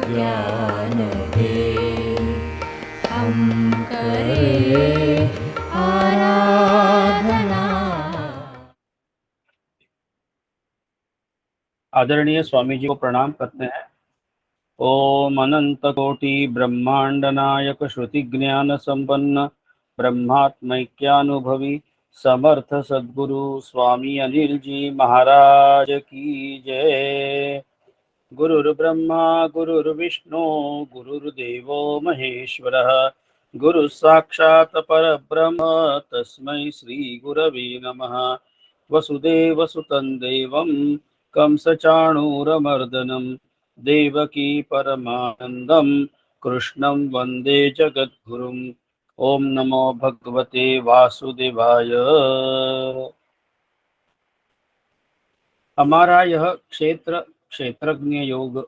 ज्ञान दे, हम करें आराधना। आदरणीय स्वामी जी को प्रणाम करते हैं। ओम अनंत कोटि ब्रह्मांड नायक श्रुति ज्ञान संपन्न ब्रह्मात्मैक्यानुभवी समर्थ सद्गुरु स्वामी अनिल जी महाराज की जय। गुरुर्ब्रह्मा गुरुर्विष्णु गुरुर्देवो महेश्वरः, गुरु साक्षात् परब्रह्म तस्मै श्री गुरवे नमः। वसुदेवसुतं देवं कंसचाणूरमर्दनं देवकी परमानन्दं कृष्णं वन्दे जगद्गुरुम्। ओम नमो भगवते वासुदेवाय। हमारा यह क्षेत्रज्ञ योग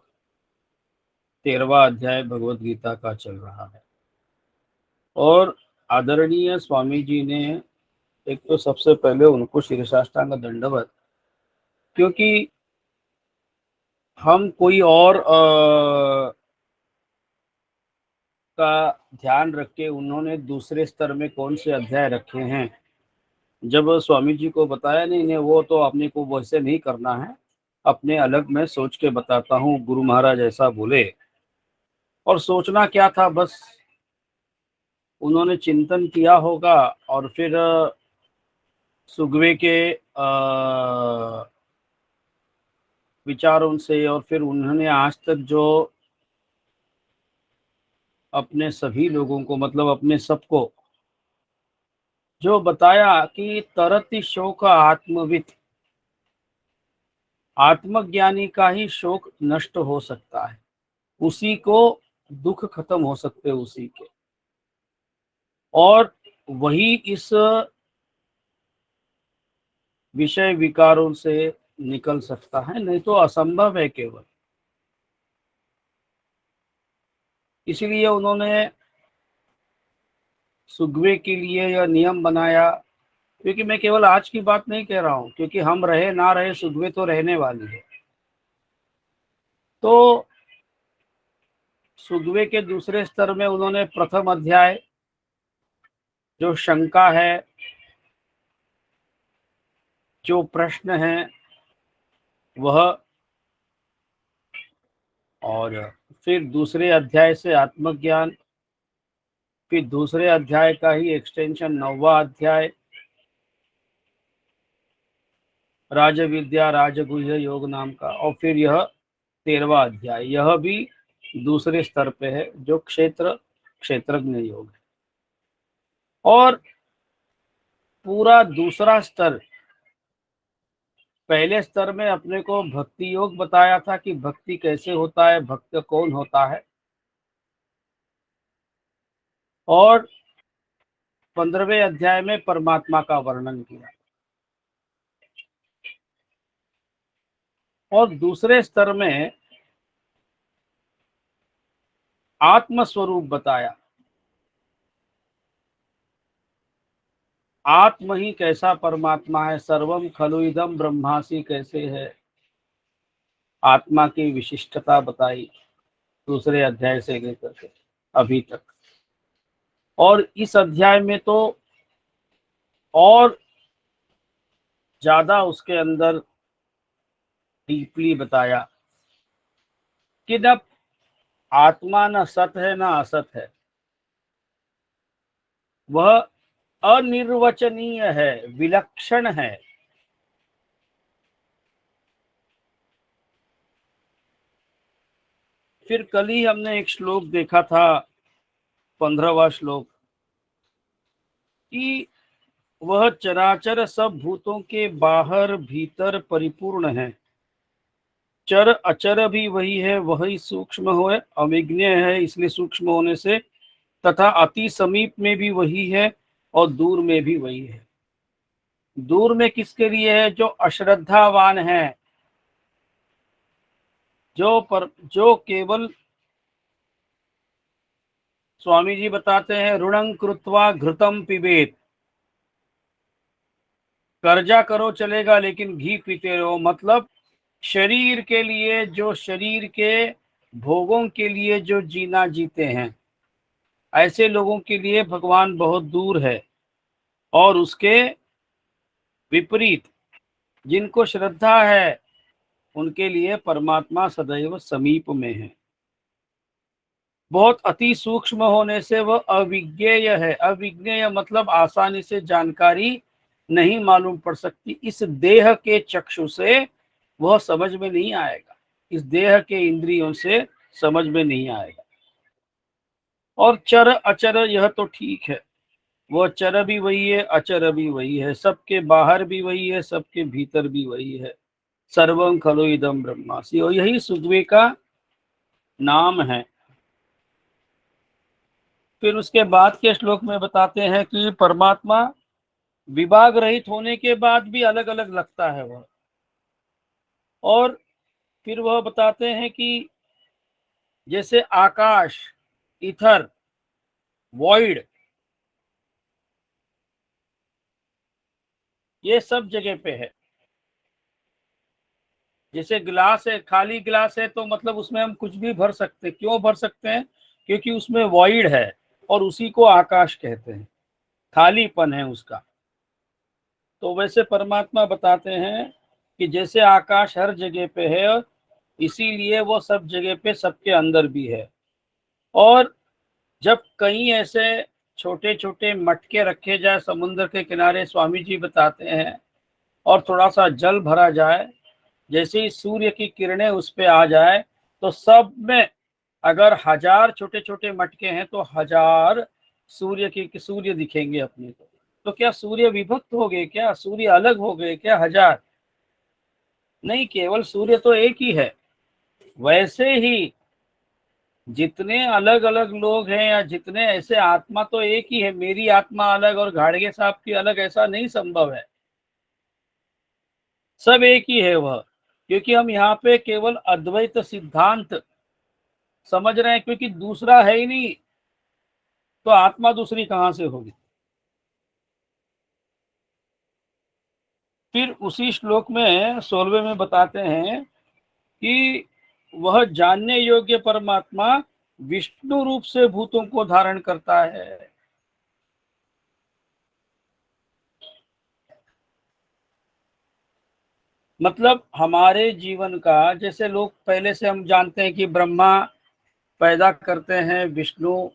13वां अध्याय भगवत गीता का चल रहा है। और आदरणीय स्वामी जी ने एक तो सबसे पहले उनको शीर्षाष्टांग दंडवत, क्योंकि हम कोई और का ध्यान रख के उन्होंने दूसरे स्तर में कौन से अध्याय रखे हैं, जब स्वामी जी को बताया नहीं वो तो अपने को वैसे नहीं करना है, अपने अलग मैं सोच के बताता हूँ, गुरु महाराज ऐसा बोले। और सोचना क्या था, बस उन्होंने चिंतन किया होगा और फिर सुगवे के विचारों से, और फिर उन्होंने आज तक जो अपने सभी लोगों को, मतलब अपने सबको जो बताया कि तरति शोक आत्मवित्, आत्मज्ञानी का ही शोक नष्ट हो सकता है, उसी को दुख खत्म हो सकते उसी के, और वही इस विषय विकारों से निकल सकता है, नहीं तो असंभव है केवल। इसलिए उन्होंने सुगवे के लिए यह नियम बनाया, क्योंकि मैं केवल आज की बात नहीं कह रहा हूं, क्योंकि हम रहे ना रहे सुगवे तो रहने वाली है। तो सुगवे के दूसरे स्तर में उन्होंने प्रथम अध्याय जो शंका है, जो प्रश्न है वह, और फिर दूसरे अध्याय से आत्मज्ञान, फिर दूसरे अध्याय का ही एक्सटेंशन 9वां अध्याय राजविद्या राजगुह्य योग नाम का, और फिर यह 13वां अध्याय, यह भी दूसरे स्तर पे है जो क्षेत्रज्ञ योग है। और पूरा दूसरा स्तर, पहले स्तर में अपने को भक्ति योग बताया था कि भक्ति कैसे होता है, भक्त कौन होता है, और 15वें अध्याय में परमात्मा का वर्णन किया। और दूसरे स्तर में आत्म स्वरूप बताया, आत्म ही कैसा परमात्मा है, सर्वम खलु इदम ब्रह्मासि कैसे है, आत्मा की विशिष्टता बताई दूसरे अध्याय से लेकर के अभी तक। और इस अध्याय में तो और ज्यादा उसके अंदर डीपली बताया कि न आत्मा न सत है न असत है, वह अनिर्वचनीय है, विलक्षण है। फिर कल ही हमने एक श्लोक देखा था, 15वां श्लोक, कि वह चराचर सब भूतों के बाहर भीतर परिपूर्ण है, चर अचर भी वही है, वही सूक्ष्म हो, अविज्ञेय है इसलिए सूक्ष्म होने से, तथा अति समीप में भी वही है और दूर में भी वही है। दूर में किसके लिए है? जो अश्रद्धावान है, जो केवल स्वामी जी बताते हैं ऋणं कृत्वा घृतम पिबेत, कर्जा करो चलेगा लेकिन घी पीते रहो, मतलब शरीर के लिए, जो शरीर के भोगों के लिए जो जीना जीते हैं, ऐसे लोगों के लिए भगवान बहुत दूर है, और उसके विपरीत जिनको श्रद्धा है उनके लिए परमात्मा सदैव समीप में है। बहुत अति सूक्ष्म होने से वह अविज्ञेय है। अविज्ञेय मतलब आसानी से जानकारी नहीं मालूम पड़ सकती। इस देह के चक्षु से वह समझ में नहीं आएगा, इस देह के इंद्रियों से समझ में नहीं आएगा। और चर अचर यह तो ठीक है, वो चर भी वही है, अचर भी वही है, सबके बाहर भी वही है, सबके भीतर भी वही है। सर्वं खलु इदं ब्रह्मास्मि, और यही सुखवे का नाम है। फिर उसके बाद के श्लोक में बताते हैं कि परमात्मा विभाग रहित होने के बाद भी अलग अलग लगता है वह। और फिर वह बताते हैं कि जैसे आकाश, इथर, वॉइड, ये सब जगह पे है। जैसे गिलास है, खाली गिलास है, तो मतलब उसमें हम कुछ भी भर सकते हैं। क्यों भर सकते हैं? क्योंकि उसमें वॉइड है, और उसी को आकाश कहते हैं, खालीपन है उसका। तो वैसे परमात्मा बताते हैं कि जैसे आकाश हर जगह पे है, इसीलिए वो सब जगह पे सबके अंदर भी है। और जब कहीं ऐसे छोटे छोटे मटके रखे जाए समुद्र के किनारे, स्वामी जी बताते हैं, और थोड़ा सा जल भरा जाए, जैसे ही सूर्य की किरणें उस पे आ जाए, तो सब में अगर 1000 छोटे छोटे मटके हैं तो 1000 सूर्य दिखेंगे अपने को। तो क्या सूर्य विभक्त हो गए? क्या सूर्य अलग हो गए? क्या 1000? नहीं, केवल सूर्य तो एक ही है। वैसे ही जितने अलग अलग लोग हैं, या जितने ऐसे, आत्मा तो एक ही है। मेरी आत्मा अलग और घाड़गे साहब की अलग, ऐसा नहीं संभव है। सब एक ही है वह। क्योंकि हम यहाँ पे केवल अद्वैत सिद्धांत समझ रहे हैं, क्योंकि दूसरा है ही नहीं, तो आत्मा दूसरी कहां से होगी? फिर उसी श्लोक में 16वें में बताते हैं कि वह जानने योग्य परमात्मा विष्णु रूप से भूतों को धारण करता है। मतलब हमारे जीवन का, जैसे लोग पहले से हम जानते हैं कि ब्रह्मा पैदा करते हैं, विष्णु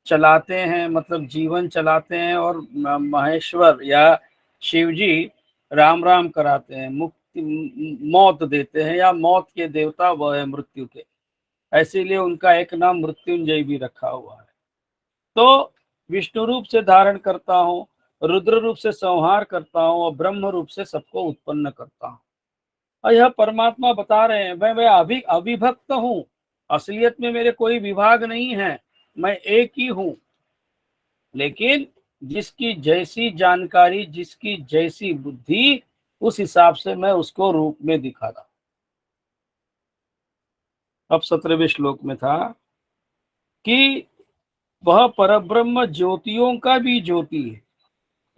चलाते हैं, मतलब जीवन चलाते हैं, और महेश्वर या शिव जी राम राम कराते हैं, मुक्ति मौत देते हैं, या मौत के देवता वह है, मृत्यु के। इसीलिए उनका एक नाम मृत्युंजय भी रखा हुआ है। तो विष्णु रूप से धारण करता हूँ, रुद्र रूप से संहार करता हूँ, और ब्रह्म रूप से सबको उत्पन्न करता हूँ। और यह परमात्मा बता रहे हैं, मैं अविभक्त हूँ, असलियत में मेरे कोई विभाग नहीं है, मैं एक ही हूँ। लेकिन जिसकी जैसी जानकारी, जिसकी जैसी बुद्धि, उस हिसाब से मैं उसको रूप में दिखा रहा। अब 17वें श्लोक में था कि वह परब्रह्म ज्योतियों का भी ज्योति है।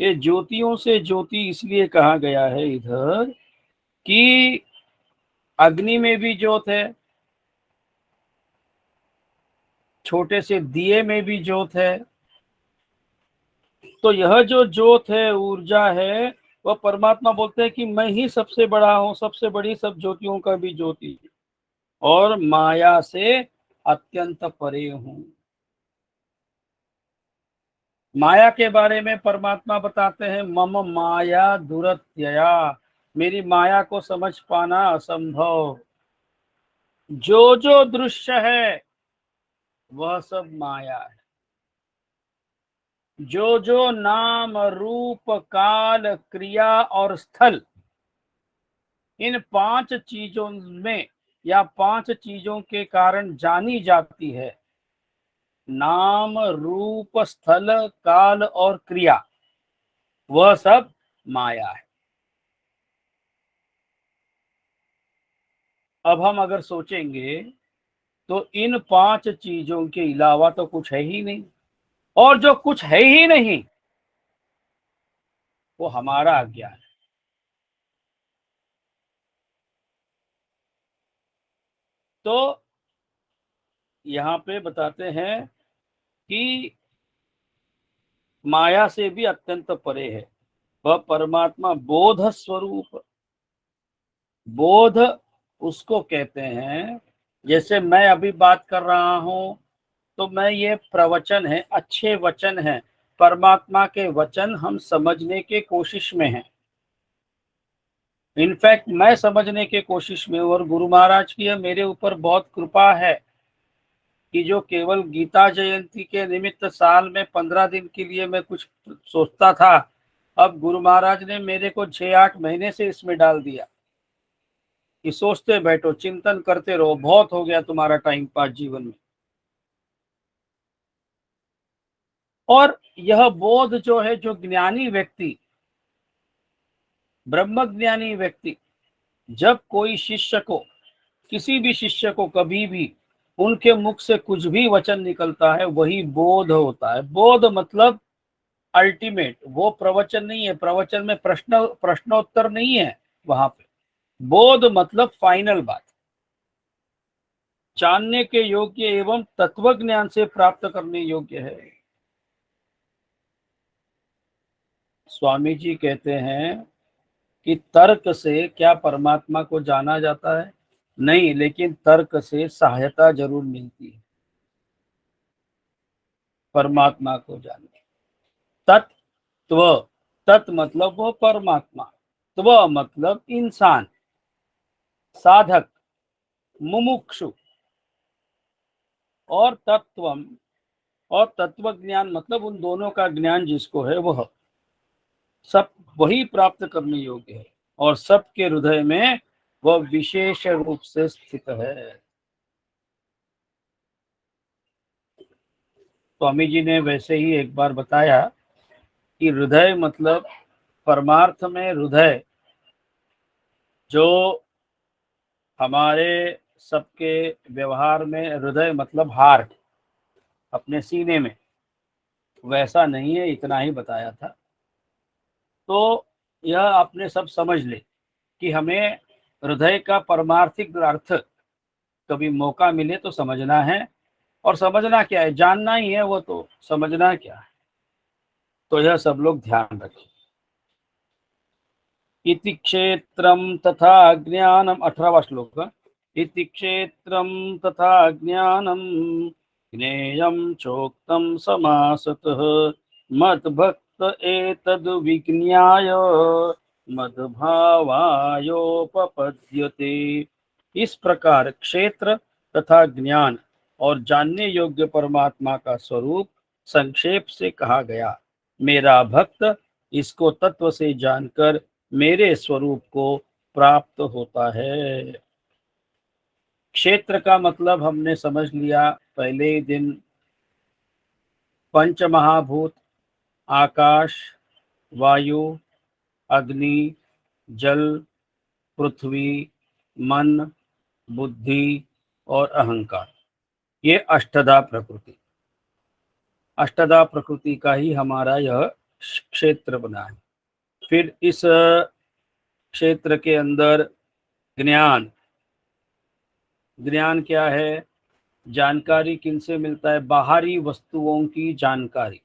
ये ज्योतियों से ज्योति इसलिए कहा गया है इधर कि अग्नि में भी ज्योत है, छोटे से दिए में भी ज्योत है। तो यह जो ज्योत है, ऊर्जा है, वह परमात्मा बोलते हैं कि मैं ही सबसे बड़ा हूँ, सबसे बड़ी सब ज्योतियों का भी ज्योति, और माया से अत्यंत परे हूँ। माया के बारे में परमात्मा बताते हैं, मम माया दुरत्यया, मेरी माया को समझ पाना असंभव। जो जो दृश्य है वह सब माया है। जो जो नाम रूप काल क्रिया और स्थल, इन 5 चीजों में, या 5 चीजों के कारण जानी जाती है, नाम रूप स्थल काल और क्रिया, वह सब माया है। अब हम अगर सोचेंगे तो इन 5 चीजों के अलावा तो कुछ है ही नहीं, और जो कुछ है ही नहीं वो हमारा अज्ञान है। तो यहाँ पे बताते हैं कि माया से भी अत्यंत परे है, वह परमात्मा बोध स्वरूप। बोध उसको कहते हैं, जैसे मैं अभी बात कर रहा हूं तो मैं, ये प्रवचन है, अच्छे वचन हैं, परमात्मा के वचन हम समझने के कोशिश में हैं। इनफैक्ट मैं समझने के कोशिश में हूं, और गुरु महाराज की मेरे ऊपर बहुत कृपा है कि जो केवल गीता जयंती के निमित्त साल में 15 दिन के लिए मैं कुछ सोचता था, अब गुरु महाराज ने मेरे को 6-8 महीने से इसमें डाल दिया कि सोचते बैठो, चिंतन करते रहो, बहुत हो गया तुम्हारा टाइम पास जीवन में। और यह बोध जो है, जो ज्ञानी व्यक्ति, ब्रह्म ज्ञानी व्यक्ति, जब कोई शिष्य को, किसी भी शिष्य को कभी भी उनके मुख से कुछ भी वचन निकलता है, वही बोध होता है। बोध मतलब अल्टीमेट, वो प्रवचन नहीं है, प्रवचन में प्रश्नोत्तर नहीं है वहां पे। बोध मतलब फाइनल बात, जानने के योग्य एवं तत्व ज्ञान से प्राप्त करने योग्य है। स्वामी जी कहते हैं कि तर्क से क्या परमात्मा को जाना जाता है? नहीं, लेकिन तर्क से सहायता जरूर मिलती है परमात्मा को जानने। तत्व, तत् मतलब वो परमात्मा, त्व मतलब इंसान, साधक, मुमुक्षु, और तत्वम, और तत्व ज्ञान मतलब उन दोनों का ज्ञान जिसको है, वह सब वही प्राप्त करने योग्य है, और सबके हृदय में वह विशेष रूप से स्थित है। स्वामी जी ने वैसे ही एक बार बताया कि हृदय मतलब, परमार्थ में हृदय, जो हमारे सबके व्यवहार में हृदय मतलब हार्ट, अपने सीने में, वैसा नहीं है, इतना ही बताया था। तो यह आपने सब समझ ले कि हमें हृदय का परमार्थिक अर्थ कभी मौका मिले तो समझना है। और समझना क्या है? जानना ही है वो, तो समझना क्या है? तो यह सब लोग ध्यान रखें। इति क्षेत्रम तथा ज्ञानम, 18वां श्लोक। इति क्षेत्रम तथा ज्ञानम ज्ञेयं चोक्तं समासतः मद्भक्त एतद् विज्ञाय मद्भावायोपपद्यते। इस प्रकार क्षेत्र तथा ज्ञान और जानने योग्य परमात्मा का स्वरूप संक्षेप से कहा गया। मेरा भक्त इसको तत्व से जानकर मेरे स्वरूप को प्राप्त होता है। क्षेत्र का मतलब हमने समझ लिया पहले ही दिन, पंच महाभूत, आकाश, वायु, अग्नि, जल, पृथ्वी, मन, बुद्धि और अहंकार, ये अष्टधा प्रकृति। अष्टधा प्रकृति का ही हमारा यह क्षेत्र बना है। फिर इस क्षेत्र के अंदर ज्ञान, ज्ञान क्या है? जानकारी किनसे मिलता है? बाहरी वस्तुओं की जानकारी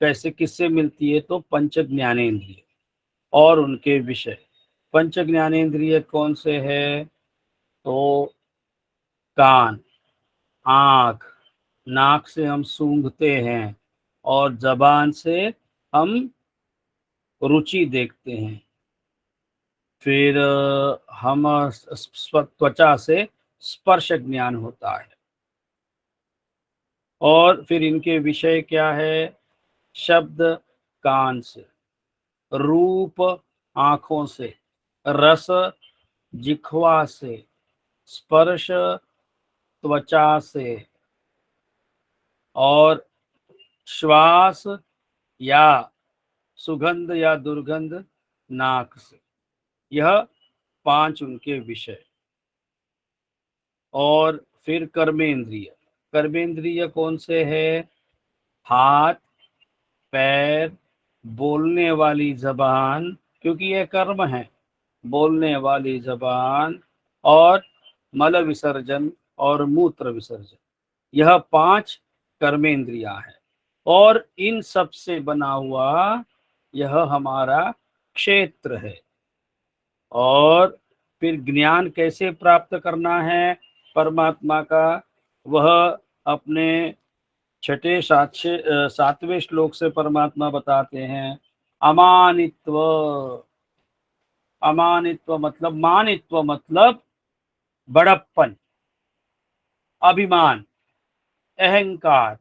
कैसे, किससे मिलती है? तो पंच ज्ञानेंद्रिय और उनके विषय। पंच ज्ञानेंद्रिय कौन से है? तो कान, आँख, नाक से हम सूंघते हैं, और जबान से हम रुचि देखते हैं। फिर हम त्वचा से स्पर्श ज्ञान होता है। और फिर इनके विषय क्या है? शब्द कान से, रूप आँखों से, रस जिह्वा से, स्पर्श त्वचा से, और श्वास या सुगंध या दुर्गंध नाक से। यह 5 उनके विषय। और फिर कर्मेंद्रिय, कर्मेंद्रिय कौन से है? हाथ, पैर, बोलने वाली जबान, क्योंकि यह कर्म है, बोलने वाली जबान, और मल विसर्जन और मूत्र विसर्जन। यह 5 कर्मेंद्रियां हैं और इन सब से बना हुआ यह हमारा क्षेत्र है। और फिर ज्ञान कैसे प्राप्त करना है परमात्मा का, वह अपने छठे 7वें श्लोक से परमात्मा बताते हैं। अमानित्व, अमानित्व मतलब मानित्व मतलब बड़प्पन, अभिमान, अहंकार,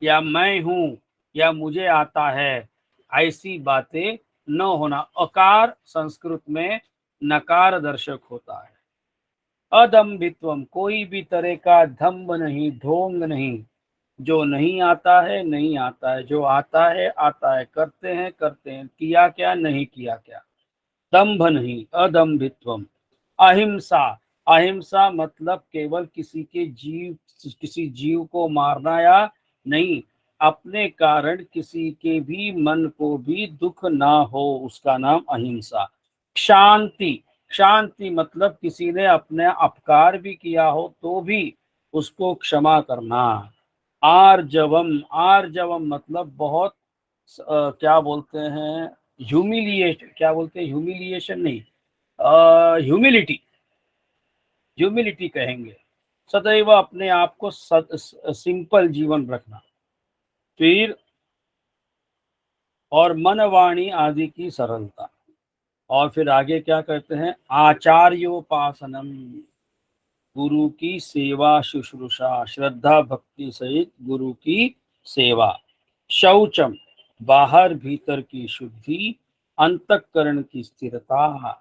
या मैं हूं, या मुझे आता है, ऐसी बातें न होना। अकार संस्कृत में नकार दर्शक होता है। अदम्भित्वम, कोई भी तरह का दंभ नहीं, ढोंग नहीं। जो नहीं आता है नहीं आता है, जो आता है, करते हैं, किया क्या नहीं किया क्या। दंभ नहीं, अदम्भित्वम। अहिंसा, अहिंसा मतलब केवल किसी जीव को मारना या नहीं, अपने कारण किसी के भी मन को भी दुख ना हो, उसका नाम अहिंसा। शांति, शांति मतलब किसी ने अपने अपकार भी किया हो तो भी उसको क्षमा करना। आर्जवम, आर्जवम मतलब बहुत क्या बोलते हैं, ह्यूमिलिएशन, क्या बोलते हैं, ह्यूमिलिएशन नहीं, ह्यूमिलिटी, ह्यूमिलिटी कहेंगे। सदैव अपने आप को सिंपल जीवन रखना। फिर और मन वाणी आदि की सरलता। और फिर आगे क्या कहते हैं, आचार्योपासनम, गुरु की सेवा शुश्रूषा, श्रद्धा भक्ति सहित गुरु की सेवा। शौचम, बाहर भीतर की शुद्धि। अंतःकरण की स्थिरता,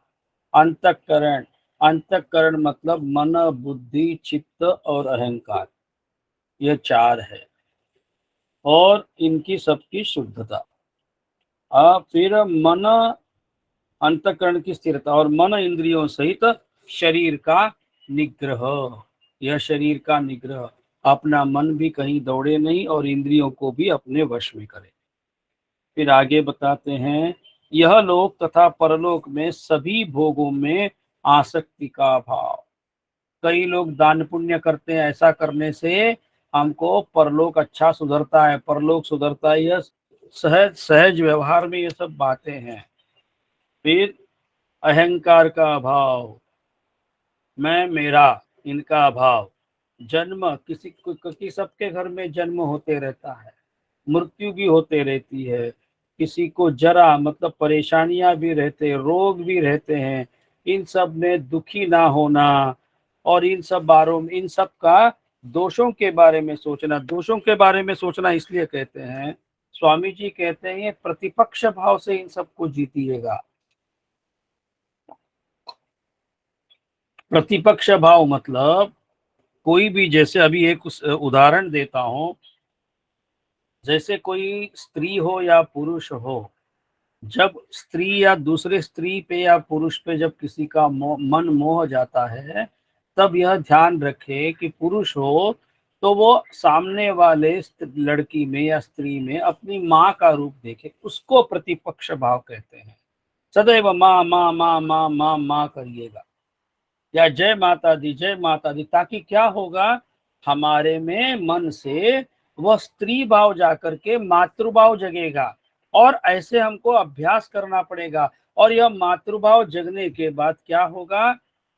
अंतःकरण, अंतःकरण मतलब मन, बुद्धि, चित्त और अहंकार, ये 4 है। और इनकी सबकी शुद्धता। फिर मन, अंतःकरण की स्थिरता और मन इंद्रियों सहित शरीर का निग्रह। यह शरीर का निग्रह, अपना मन भी कहीं दौड़े नहीं और इंद्रियों को भी अपने वश में करे। फिर आगे बताते हैं, यह लोक तथा परलोक में सभी भोगों में आसक्ति का भाव। कई लोग दान पुण्य करते हैं, ऐसा करने से हमको परलोक अच्छा सुधरता है, परलोक सुधरता है, यह सहज सहज व्यवहार में ये सब बातें हैं। फिर अहंकार का अभाव, मैं मेरा, इनका अभाव। जन्म, किसी सबके घर में जन्म होते रहता है, मृत्यु भी होते रहती है, किसी को जरा मतलब परेशानियां भी रहते, रोग भी रहते हैं। इन सब में दुखी ना होना और इन सब बारों में, इन सब का दोषों के बारे में सोचना। दोषों के बारे में सोचना इसलिए कहते हैं, स्वामी जी कहते हैं, ये प्रतिपक्ष भाव से इन सबको जीतिएगा। प्रतिपक्ष भाव मतलब कोई भी, जैसे अभी एक उदाहरण देता हूं, जैसे कोई स्त्री हो या पुरुष हो, जब स्त्री या दूसरे स्त्री पे या पुरुष पे जब किसी का मन मोह जाता है, तब यह ध्यान रखे कि पुरुष हो तो वो सामने वाले लड़की में या स्त्री में अपनी माँ का रूप देखे, उसको प्रतिपक्ष भाव कहते हैं। सदैव माँ माँ माँ माँ माँ माँ करिएगा, या जय माता दी जय माता दी, ताकि क्या होगा, हमारे में मन से वह स्त्री भाव जाकर के मातृभाव जगेगा। और ऐसे हमको अभ्यास करना पड़ेगा। और यह मातृभाव जगने के बाद क्या होगा,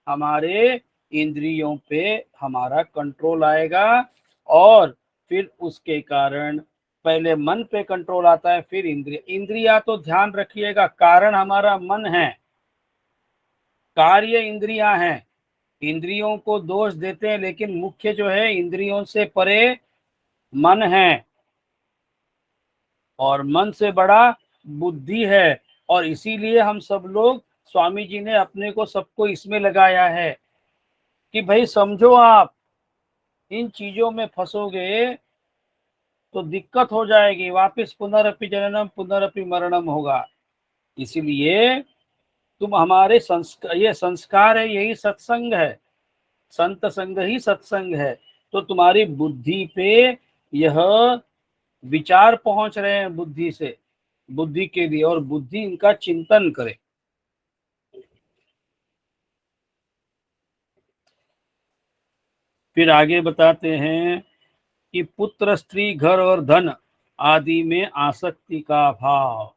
हमारे इंद्रियों पे हमारा कंट्रोल आएगा। और फिर उसके कारण पहले मन पे कंट्रोल आता है, फिर इंद्रिय। इंद्रिया तो ध्यान रखिएगा, कारण हमारा मन है, कार्य इंद्रियां हैं। इंद्रियों को दोष देते हैं, लेकिन मुख्य जो है इंद्रियों से परे मन है, और मन से बड़ा बुद्धि है। और इसीलिए हम सब लोग, स्वामी जी ने अपने को सबको इसमें लगाया है कि भाई समझो, आप इन चीजों में फंसोगे तो दिक्कत हो जाएगी, वापस पुनरअपि जननम पुनरअपि मरणम होगा। इसीलिए तुम हमारे संस्कार, ये संस्कार है, यही सत्संग है, संत संग ही सत्संग है। तो तुम्हारी बुद्धि पे यह विचार पहुंच रहे हैं, बुद्धि से, बुद्धि के लिए, और बुद्धि इनका चिंतन करे। फिर आगे बताते हैं, कि पुत्र, स्त्री, घर और धन आदि में आसक्ति का भाव।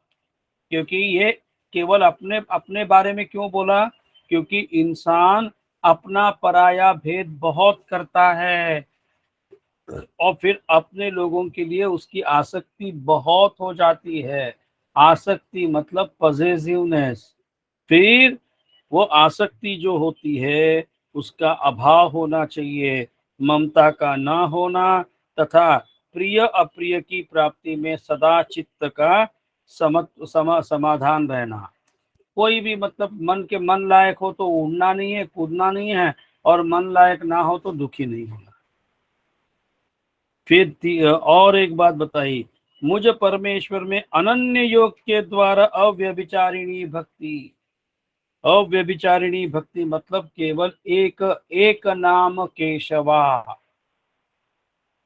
क्योंकि ये केवल अपने अपने बारे में क्यों बोला? क्योंकि इंसान अपना पराया भेद बहुत करता है और फिर अपने लोगों के लिए उसकी आसक्ति बहुत हो जाती है। आसक्ति मतलब पॉसेसिवनेस। फिर वो आसक्ति जो होती है उसका अभाव होना चाहिए, ममता का ना होना, तथा प्रिय अप्रिय की प्राप्ति में सदा चित्त का समाधान रहना। कोई भी मतलब मन के मन लायक हो तो उड़ना नहीं है, कूदना नहीं है, और मन लायक ना हो तो दुखी नहीं होना। फिर और एक बात बताई, मुझ परमेश्वर में अनन्य योग के द्वारा अव्यभिचारिणी भक्ति। अव्यभिचारिणी भक्ति मतलब केवल एक एक नाम केशवा,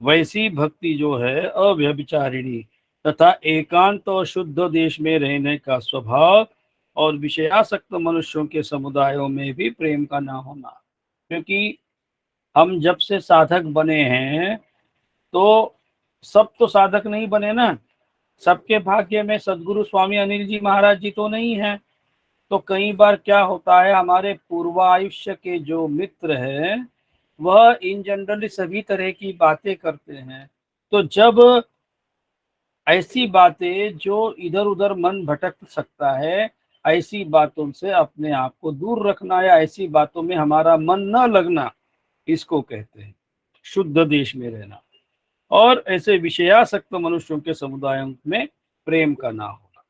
वैसी भक्ति जो है अव्यभिचारिणी, तथा एकांत और शुद्ध देश में रहने का स्वभाव, और विषयासक्त मनुष्यों के समुदायों में भी प्रेम का ना होना। क्योंकि हम जब से साधक बने हैं तो सब तो साधक नहीं बने ना, सबके भाग्य में सदगुरु स्वामी अनिल जी महाराज जी तो नहीं है। तो कई बार क्या होता है, हमारे पूर्वायुष्य के जो मित्र हैं वह इन जनरली सभी तरह की बातें करते हैं। तो जब ऐसी बातें जो इधर उधर मन भटक सकता है, ऐसी बातों से अपने आप को दूर रखना या ऐसी बातों में हमारा मन न लगना, इसको कहते हैं शुद्ध देश में रहना। और ऐसे विषयासक्त मनुष्यों के समुदायों में प्रेम का ना होना।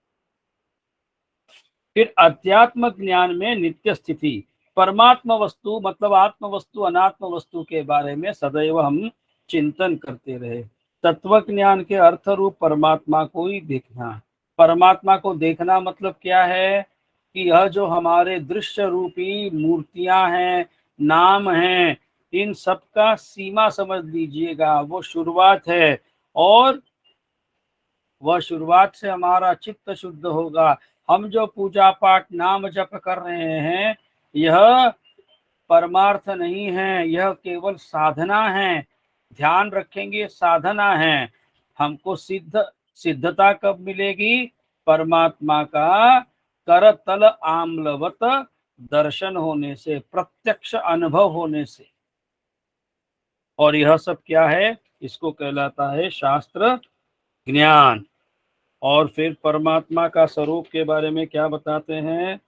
फिर अध्यात्म ज्ञान में नित्य स्थिति, परमात्मा वस्तु मतलब आत्म वस्तु अनात्म वस्तु के बारे में सदैव हम चिंतन करते रहे। तत्व ज्ञान के अर्थ रूप परमात्मा को ही देखना। परमात्मा को देखना मतलब क्या है कि यह जो हमारे दृश्य रूपी मूर्तियां हैं, नाम हैं, इन सब का सीमा समझ लीजिएगा, वो शुरुआत है, और वह शुरुआत से हमारा चित्त शुद्ध होगा। हम जो पूजा पाठ नाम जप कर रहे हैं यह परमार्थ नहीं है, यह केवल साधना है। ध्यान रखेंगे साधना है। हमको सिद्धता कब मिलेगी? परमात्मा का करतल आम्लवत दर्शन होने से, प्रत्यक्ष अनुभव होने से। और यह सब क्या है? इसको कहलाता है शास्त्र ज्ञान। और फिर परमात्मा का स्वरूप के बारे में क्या बताते हैं?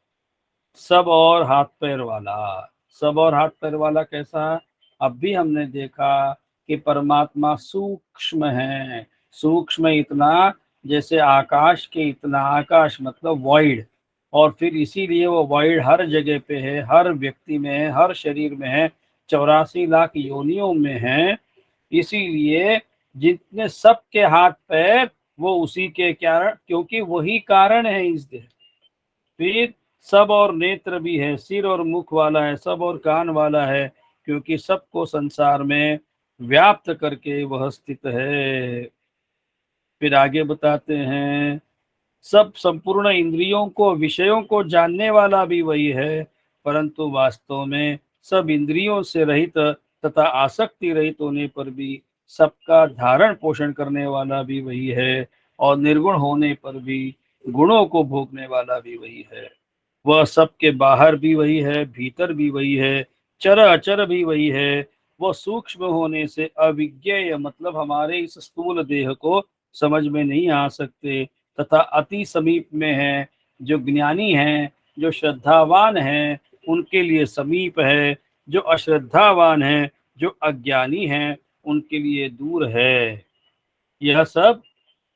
सब और हाथ पैर वाला। सब और हाथ पैर वाला कैसा? अब भी हमने देखा कि परमात्मा सूक्ष्म है। सूक्ष्म इतना जैसे आकाश के इतना, आकाश मतलब वाइड, और फिर इसीलिए वो वाइड हर जगह पे है, हर व्यक्ति में है, हर शरीर में है, 84 लाख योनियों में है। इसीलिए जितने सबके हाथ पैर वो उसी के कारण, क्योंकि वही कारण है इस देह। फिर सब और नेत्र भी है, सिर और मुख वाला है, सब और कान वाला है, क्योंकि सबको संसार में व्याप्त करके वह स्थित है। फिर आगे बताते हैं, सब संपूर्ण इंद्रियों को, विषयों को जानने वाला भी वही है, परंतु वास्तव में सब इंद्रियों से रहित तथा आसक्ति रहित होने पर भी सबका धारण पोषण करने वाला भी वही है, और निर्गुण होने पर भी गुणों को भोगने वाला भी वही है। वह सबके बाहर भी वही है, भीतर भी वही है, चर अचर भी वही है। वह सूक्ष्म होने से अविज्ञेय मतलब हमारे इस स्थूल देह को समझ में नहीं आ सकते, तथा अति समीप में है। जो ज्ञानी हैं, जो श्रद्धावान हैं, उनके लिए समीप है। जो अश्रद्धावान हैं, जो अज्ञानी हैं, उनके लिए दूर है। यह सब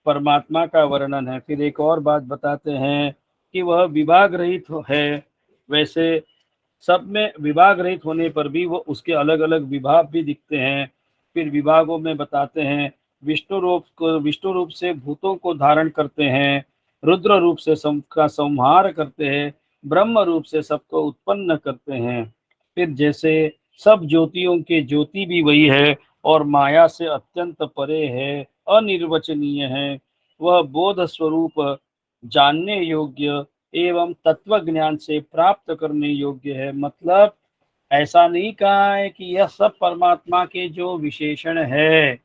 परमात्मा का वर्णन है। फिर एक और बात बताते हैं कि वह विभाग रहित है। वैसे सब में विभाग रहित होने पर भी वो उसके अलग अलग विभाग भी दिखते हैं। फिर विभागों में बताते हैं, विष्णु रूप से भूतों को धारण करते हैं, रुद्र रूप से सबका संहार करते हैं, ब्रह्म रूप से सबको उत्पन्न करते हैं। फिर जैसे सब ज्योतियों के ज्योति भी वही है, और माया से अत्यंत परे है, अनिर्वचनीय है। वह बोध स्वरूप, जानने योग्य एवं तत्व ज्ञान से प्राप्त करने योग्य है। मतलब ऐसा नहीं कहा है कि यह सब परमात्मा के जो विशेषण है,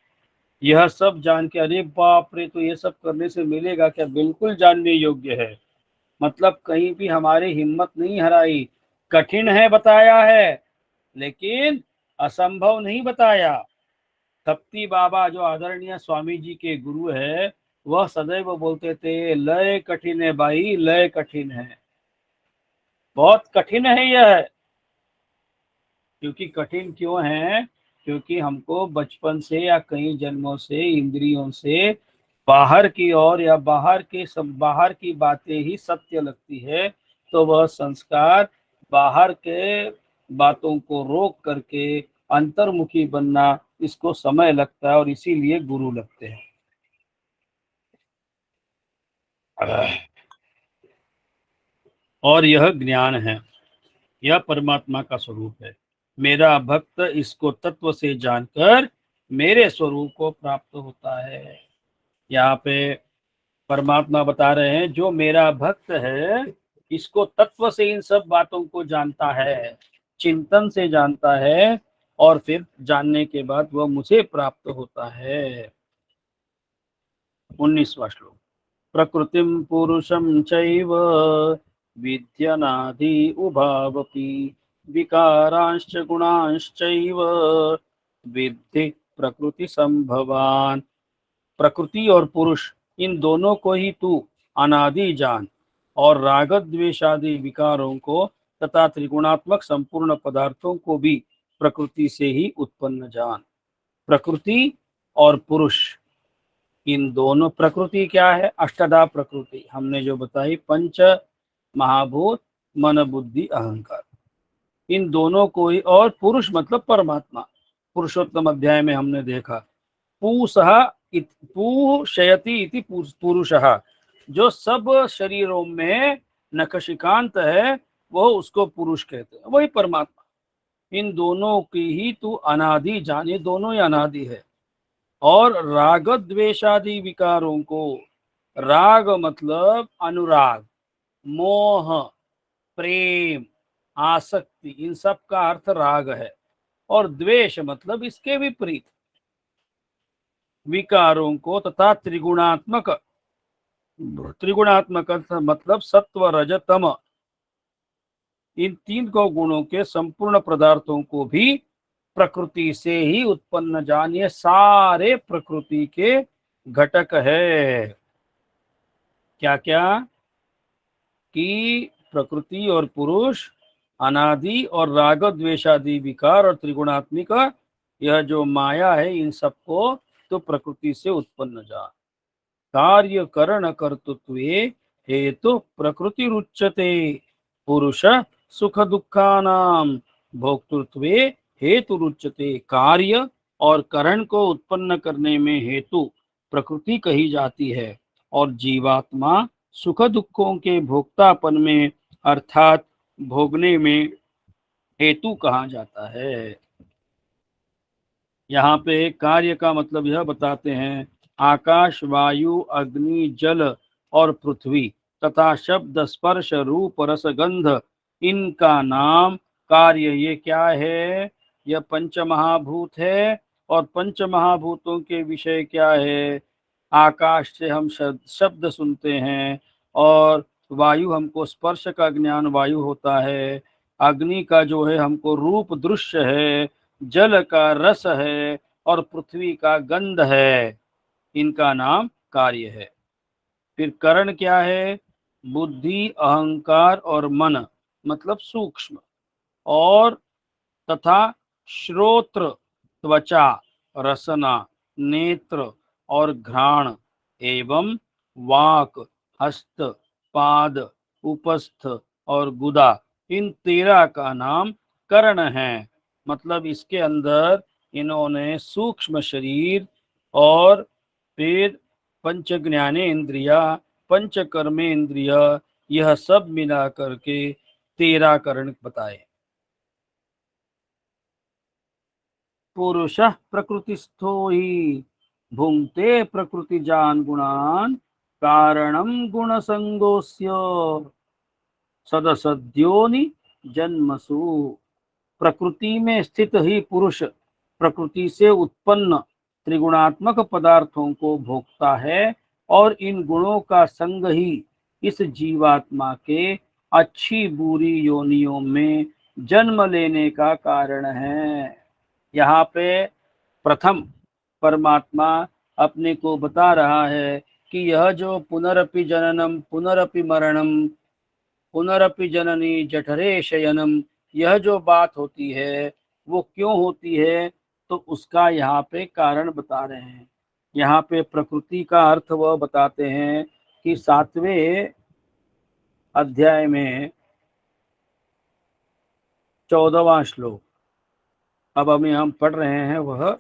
यह सब जान के अरे बाप रे, तो ये सब करने से मिलेगा क्या? बिल्कुल जानने योग्य है। मतलब कहीं भी हमारी हिम्मत नहीं हराई। कठिन है बताया है, लेकिन असंभव नहीं बताया। तप्ती बाबा जो आदरणीय स्वामी जी के गुरु है, वह सदैव बोलते थे लय कठिन है भाई, लय कठिन है, बहुत कठिन है यह। क्योंकि कठिन क्यों है? क्योंकि हमको बचपन से या कई जन्मों से इंद्रियों से बाहर की ओर या बाहर की बातें ही सत्य लगती है। तो वह संस्कार बाहर के बातों को रोक करके अंतर्मुखी बनना, इसको समय लगता है और इसीलिए गुरु लगते हैं। और यह ज्ञान है, यह परमात्मा का स्वरूप है। मेरा भक्त इसको तत्व से जानकर मेरे स्वरूप को प्राप्त होता है। यहाँ पे परमात्मा बता रहे हैं जो मेरा भक्त है, इसको तत्व से इन सब बातों को जानता है, चिंतन से जानता है, और फिर जानने के बाद वह मुझे प्राप्त होता है। 19वां श्लोक। प्रकृतिम पुरुषम चैव विद्यनादि उभावपि विकारांश्च गुणांश्चैव विद्धि प्रकृति संभवान। प्रकृति और पुरुष, इन दोनों को ही तू अनादि जान, और राग द्वेष आदि विकारों को तथा त्रिगुणात्मक संपूर्ण पदार्थों को भी प्रकृति से ही उत्पन्न जान। प्रकृति और पुरुष, इन दोनों, प्रकृति क्या है? अष्टधा प्रकृति हमने जो बताई, पंच महाभूत, मन बुद्धि अहंकार, इन दोनों को ही, और पुरुष मतलब परमात्मा। पुरुषोत्तम अध्याय में हमने देखा पूषः पूषयति इति पुरुषः, जो सब शरीरों में नखशिकांत है वो उसको पुरुष कहते हैं, वही परमात्मा। इन दोनों की ही तू अनादि जाने, दोनों ही अनादि है। और राग द्वेषादि विकारों को, राग मतलब अनुराग, मोह, प्रेम, आसक्ति, इन सब का अर्थ राग है। और द्वेष मतलब इसके विपरीत विकारों को, तथा त्रिगुणात्मक, त्रिगुणात्मक अर्थ मतलब सत्व रज तम, इन तीन को गुणों के संपूर्ण पदार्थों को भी प्रकृति से ही उत्पन्न जान। ये सारे प्रकृति के घटक है। क्या क्या? कि प्रकृति और पुरुष, अनादि और राग द्वेषादि विकार, और त्रिगुणात्मिक यह जो माया है, इन सबको तो प्रकृति से उत्पन्न जान। कार्य करण कर्तृत्वे हेतु प्रकृति रुच्यते, पुरुष सुख दुखानाम भोक्तृत्वे हेतु रुच्यते। कार्य और करण को उत्पन्न करने में हेतु प्रकृति कही जाती है, और जीवात्मा सुख दुखों के भोक्तापन में अर्थात भोगने में हेतु कहा जाता है। यहाँ पे कार्य का मतलब यह बताते हैं, आकाश, वायु, अग्नि, जल और पृथ्वी तथा शब्द, स्पर्श, रूप, रस, गंध, इनका नाम कार्य। ये क्या है? यह पंच महाभूत है। और पंच महाभूतों के विषय क्या है? आकाश से हम शब्द सुनते हैं, और वायु हमको स्पर्श का ज्ञान वायु होता है, अग्नि का जो है हमको रूप दृश्य है, जल का रस है, और पृथ्वी का गंध है। इनका नाम कार्य है। फिर करण क्या है? बुद्धि, अहंकार और मन मतलब सूक्ष्म, और तथा श्रोत्र, त्वचा, रसना, नेत्र और घ्राण, एवं वाक, हस्त, पाद, उपस्थ और गुदा, इन 13 का नाम करण है। मतलब इसके अंदर इन्होंने सूक्ष्म शरीर, और फिर पंच ज्ञाने इंद्रिया, पंच कर्मे इंद्रिया, यह सब मिला करके 13 करण बताए। पुरुष प्रकृतिस्थो ही भुंक्ते प्रकृतिजान गुणान, कारणम गुण संगोस्य सदसद्योनि जन्मसु। प्रकृति में स्थित ही पुरुष प्रकृति से उत्पन्न त्रिगुणात्मक पदार्थों को भोगता है और इन गुणों का संग ही इस जीवात्मा के अच्छी बुरी योनियों में जन्म लेने का कारण है। यहाँ पे प्रथम परमात्मा अपने को बता रहा है कि यह जो पुनरपि जननम पुनरपि मरणम पुनरपि जननी जठरे शयनम, यह जो बात होती है वो क्यों होती है, तो उसका यहाँ पे कारण बता रहे हैं। यहाँ पे प्रकृति का अर्थ वह बताते हैं कि 7वें अध्याय में 14वां श्लोक अब हम पढ़ रहे हैं, वह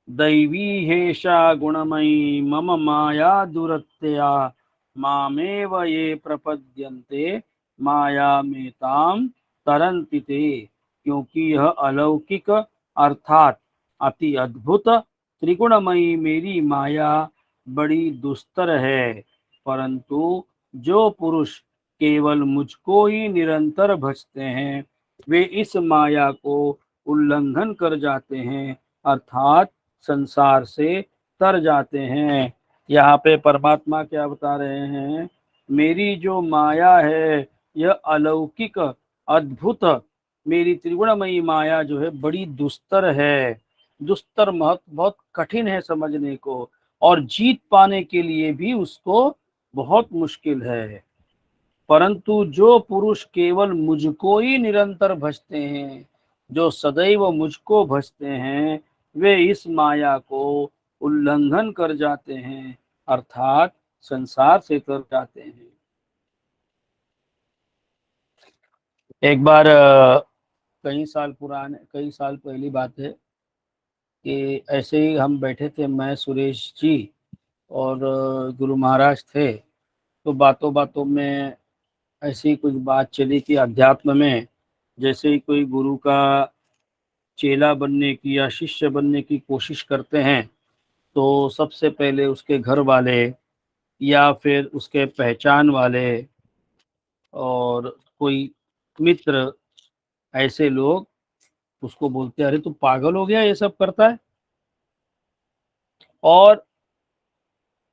दैवी हेषा गुणमयी मम माया दुरत्यया मामेव ये प्रपद्यन्ते माया में ताम तरन्ति ते। क्योंकि यह अलौकिक अर्थात अति अद्भुत त्रिगुणमयी मेरी माया बड़ी दुस्तर है, परंतु जो पुरुष केवल मुझको ही निरंतर भजते हैं वे इस माया को उल्लंघन कर जाते हैं, अर्थात संसार से तर जाते हैं। यहाँ पे परमात्मा क्या बता रहे हैं, मेरी जो माया है यह अलौकिक अद्भुत, मेरी त्रिगुणमयी माया जो है बड़ी दुस्तर है। दुस्तर महत्व बहुत कठिन है समझने को, और जीत पाने के लिए भी उसको बहुत मुश्किल है। परंतु जो पुरुष केवल मुझको ही निरंतर भजते हैं, जो सदैव मुझको भजते हैं, वे इस माया को उल्लंघन कर जाते हैं, अर्थात संसार से तर जाते हैं। एक बार कई साल पहली बात है कि ऐसे ही हम बैठे थे, मैं सुरेश जी और गुरु महाराज थे, तो बातों बातों में ऐसी कुछ बात चली कि अध्यात्म में जैसे ही कोई गुरु का चेला बनने की या शिष्य बनने की कोशिश करते हैं तो सबसे पहले उसके घर वाले या फिर उसके पहचान वाले और कोई मित्र, ऐसे लोग उसको बोलते हैं, अरे तू पागल हो गया, ये सब करता है। और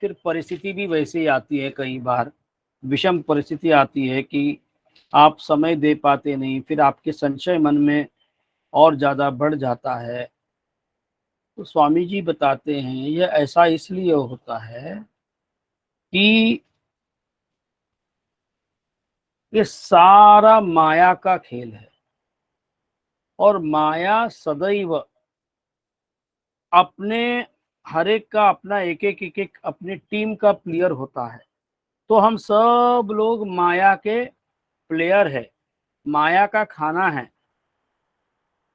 फिर परिस्थिति भी वैसे ही आती है, कई बार विषम परिस्थिति आती है कि आप समय दे पाते नहीं, फिर आपके संशय मन में और ज़्यादा बढ़ जाता है। तो स्वामी जी बताते हैं यह ऐसा इसलिए होता है कि ये सारा माया का खेल है, और माया सदैव अपने हर एक का अपना एक अपनी टीम का प्लेयर होता है। तो हम सब लोग माया के प्लेयर है, माया का खाना है।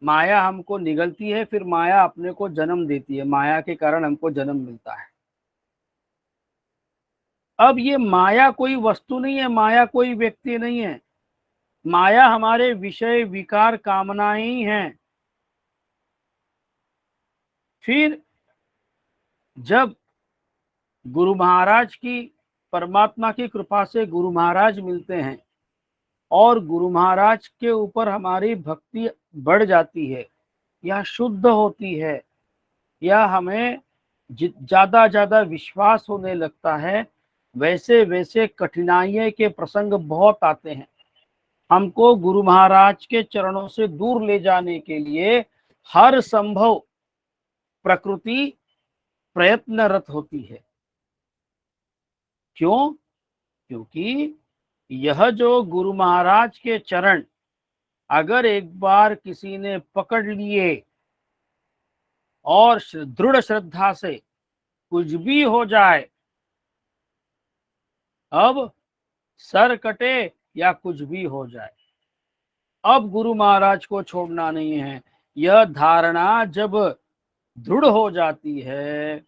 माया हमको निगलती है, फिर माया अपने को जन्म देती है, माया के कारण हमको जन्म मिलता है। अब ये माया कोई वस्तु नहीं है, माया कोई व्यक्ति नहीं है, माया हमारे विषय विकार कामनाएं ही हैं। फिर जब गुरु महाराज की, परमात्मा की कृपा से गुरु महाराज मिलते हैं और गुरु महाराज के ऊपर हमारी भक्ति बढ़ जाती है या शुद्ध होती है, या हमें ज्यादा ज्यादा विश्वास होने लगता है, वैसे वैसे कठिनाइयों के प्रसंग बहुत आते हैं। हमको गुरु महाराज के चरणों से दूर ले जाने के लिए हर संभव प्रकृति प्रयत्नरत होती है। क्यों? क्योंकि यह जो गुरु महाराज के चरण अगर एक बार किसी ने पकड़ लिए और दृढ़ श्रद्धा से कुछ भी हो जाए, अब सर कटे या कुछ भी हो जाए, अब गुरु महाराज को छोड़ना नहीं है। यह धारणा जब दृढ़ हो जाती है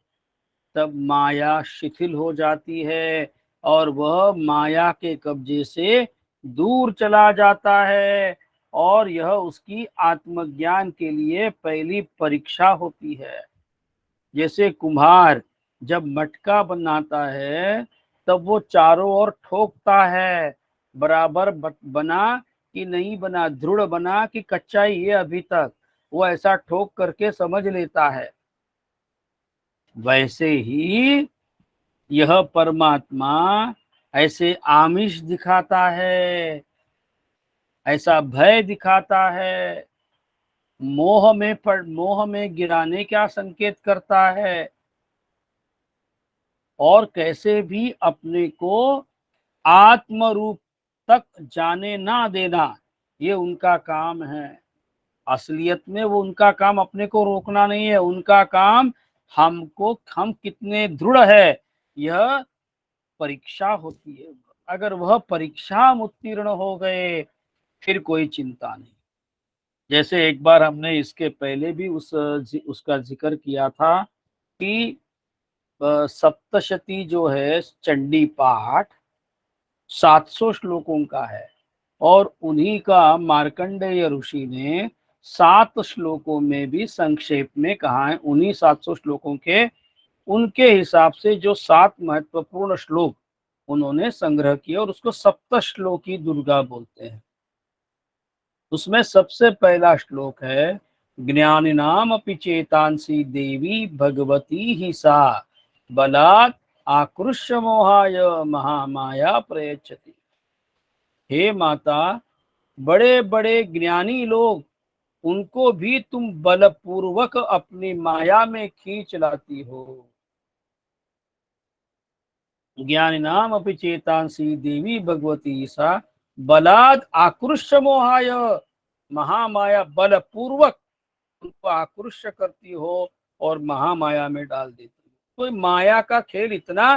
तब माया शिथिल हो जाती है और वह माया के कब्जे से दूर चला जाता है, और यह उसकी आत्मज्ञान के लिए पहली परीक्षा होती है। जैसे कुम्हार जब मटका बनाता है तब वो चारों ओर ठोकता है, बराबर बना कि नहीं बना, दृढ़ बना कि कच्चा ही है अभी तक। वो ऐसा ठोक करके समझ लेता है। वैसे ही यह परमात्मा ऐसे आमिष दिखाता है, ऐसा भय दिखाता है, मोह में गिराने का संकेत करता है, और कैसे भी अपने को आत्म रूप तक जाने ना देना, ये उनका काम है। असलियत में वो उनका काम अपने को रोकना नहीं है, उनका काम हम कितने दृढ़ है, यह परीक्षा होती है। अगर वह परीक्षा में उत्तीर्ण हो गए फिर कोई चिंता नहीं। जैसे एक बार हमने इसके पहले भी उसका जिक्र किया था कि सप्तशती जो है चंडी पाठ 700 श्लोकों का है, और उन्हीं का मार्कंडेय ऋषि ने 7 श्लोकों में भी संक्षेप में कहा है। उन्हीं 700 श्लोकों के उनके हिसाब से जो 7 महत्वपूर्ण श्लोक उन्होंने संग्रह किया, और उसको सप्तश्लोकी दुर्गा बोलते हैं। उसमें सबसे पहला श्लोक है, ज्ञानिनाम अपि चेतांसी देवी भगवती ही सा बलात् आकृष्य मोहाय महामाया प्रयच्छति। हे माता, बड़े बड़े ज्ञानी लोग, उनको भी तुम बलपूर्वक अपनी माया में खींच लाती हो। ज्ञानिनाम अपि चेतांसी देवी भगवती सा बलाद आकृष्य मोहाय महामाया, बलपूर्वक उनको आकृष्य करती हो और महामाया में डाल देती हो। तो माया का खेल इतना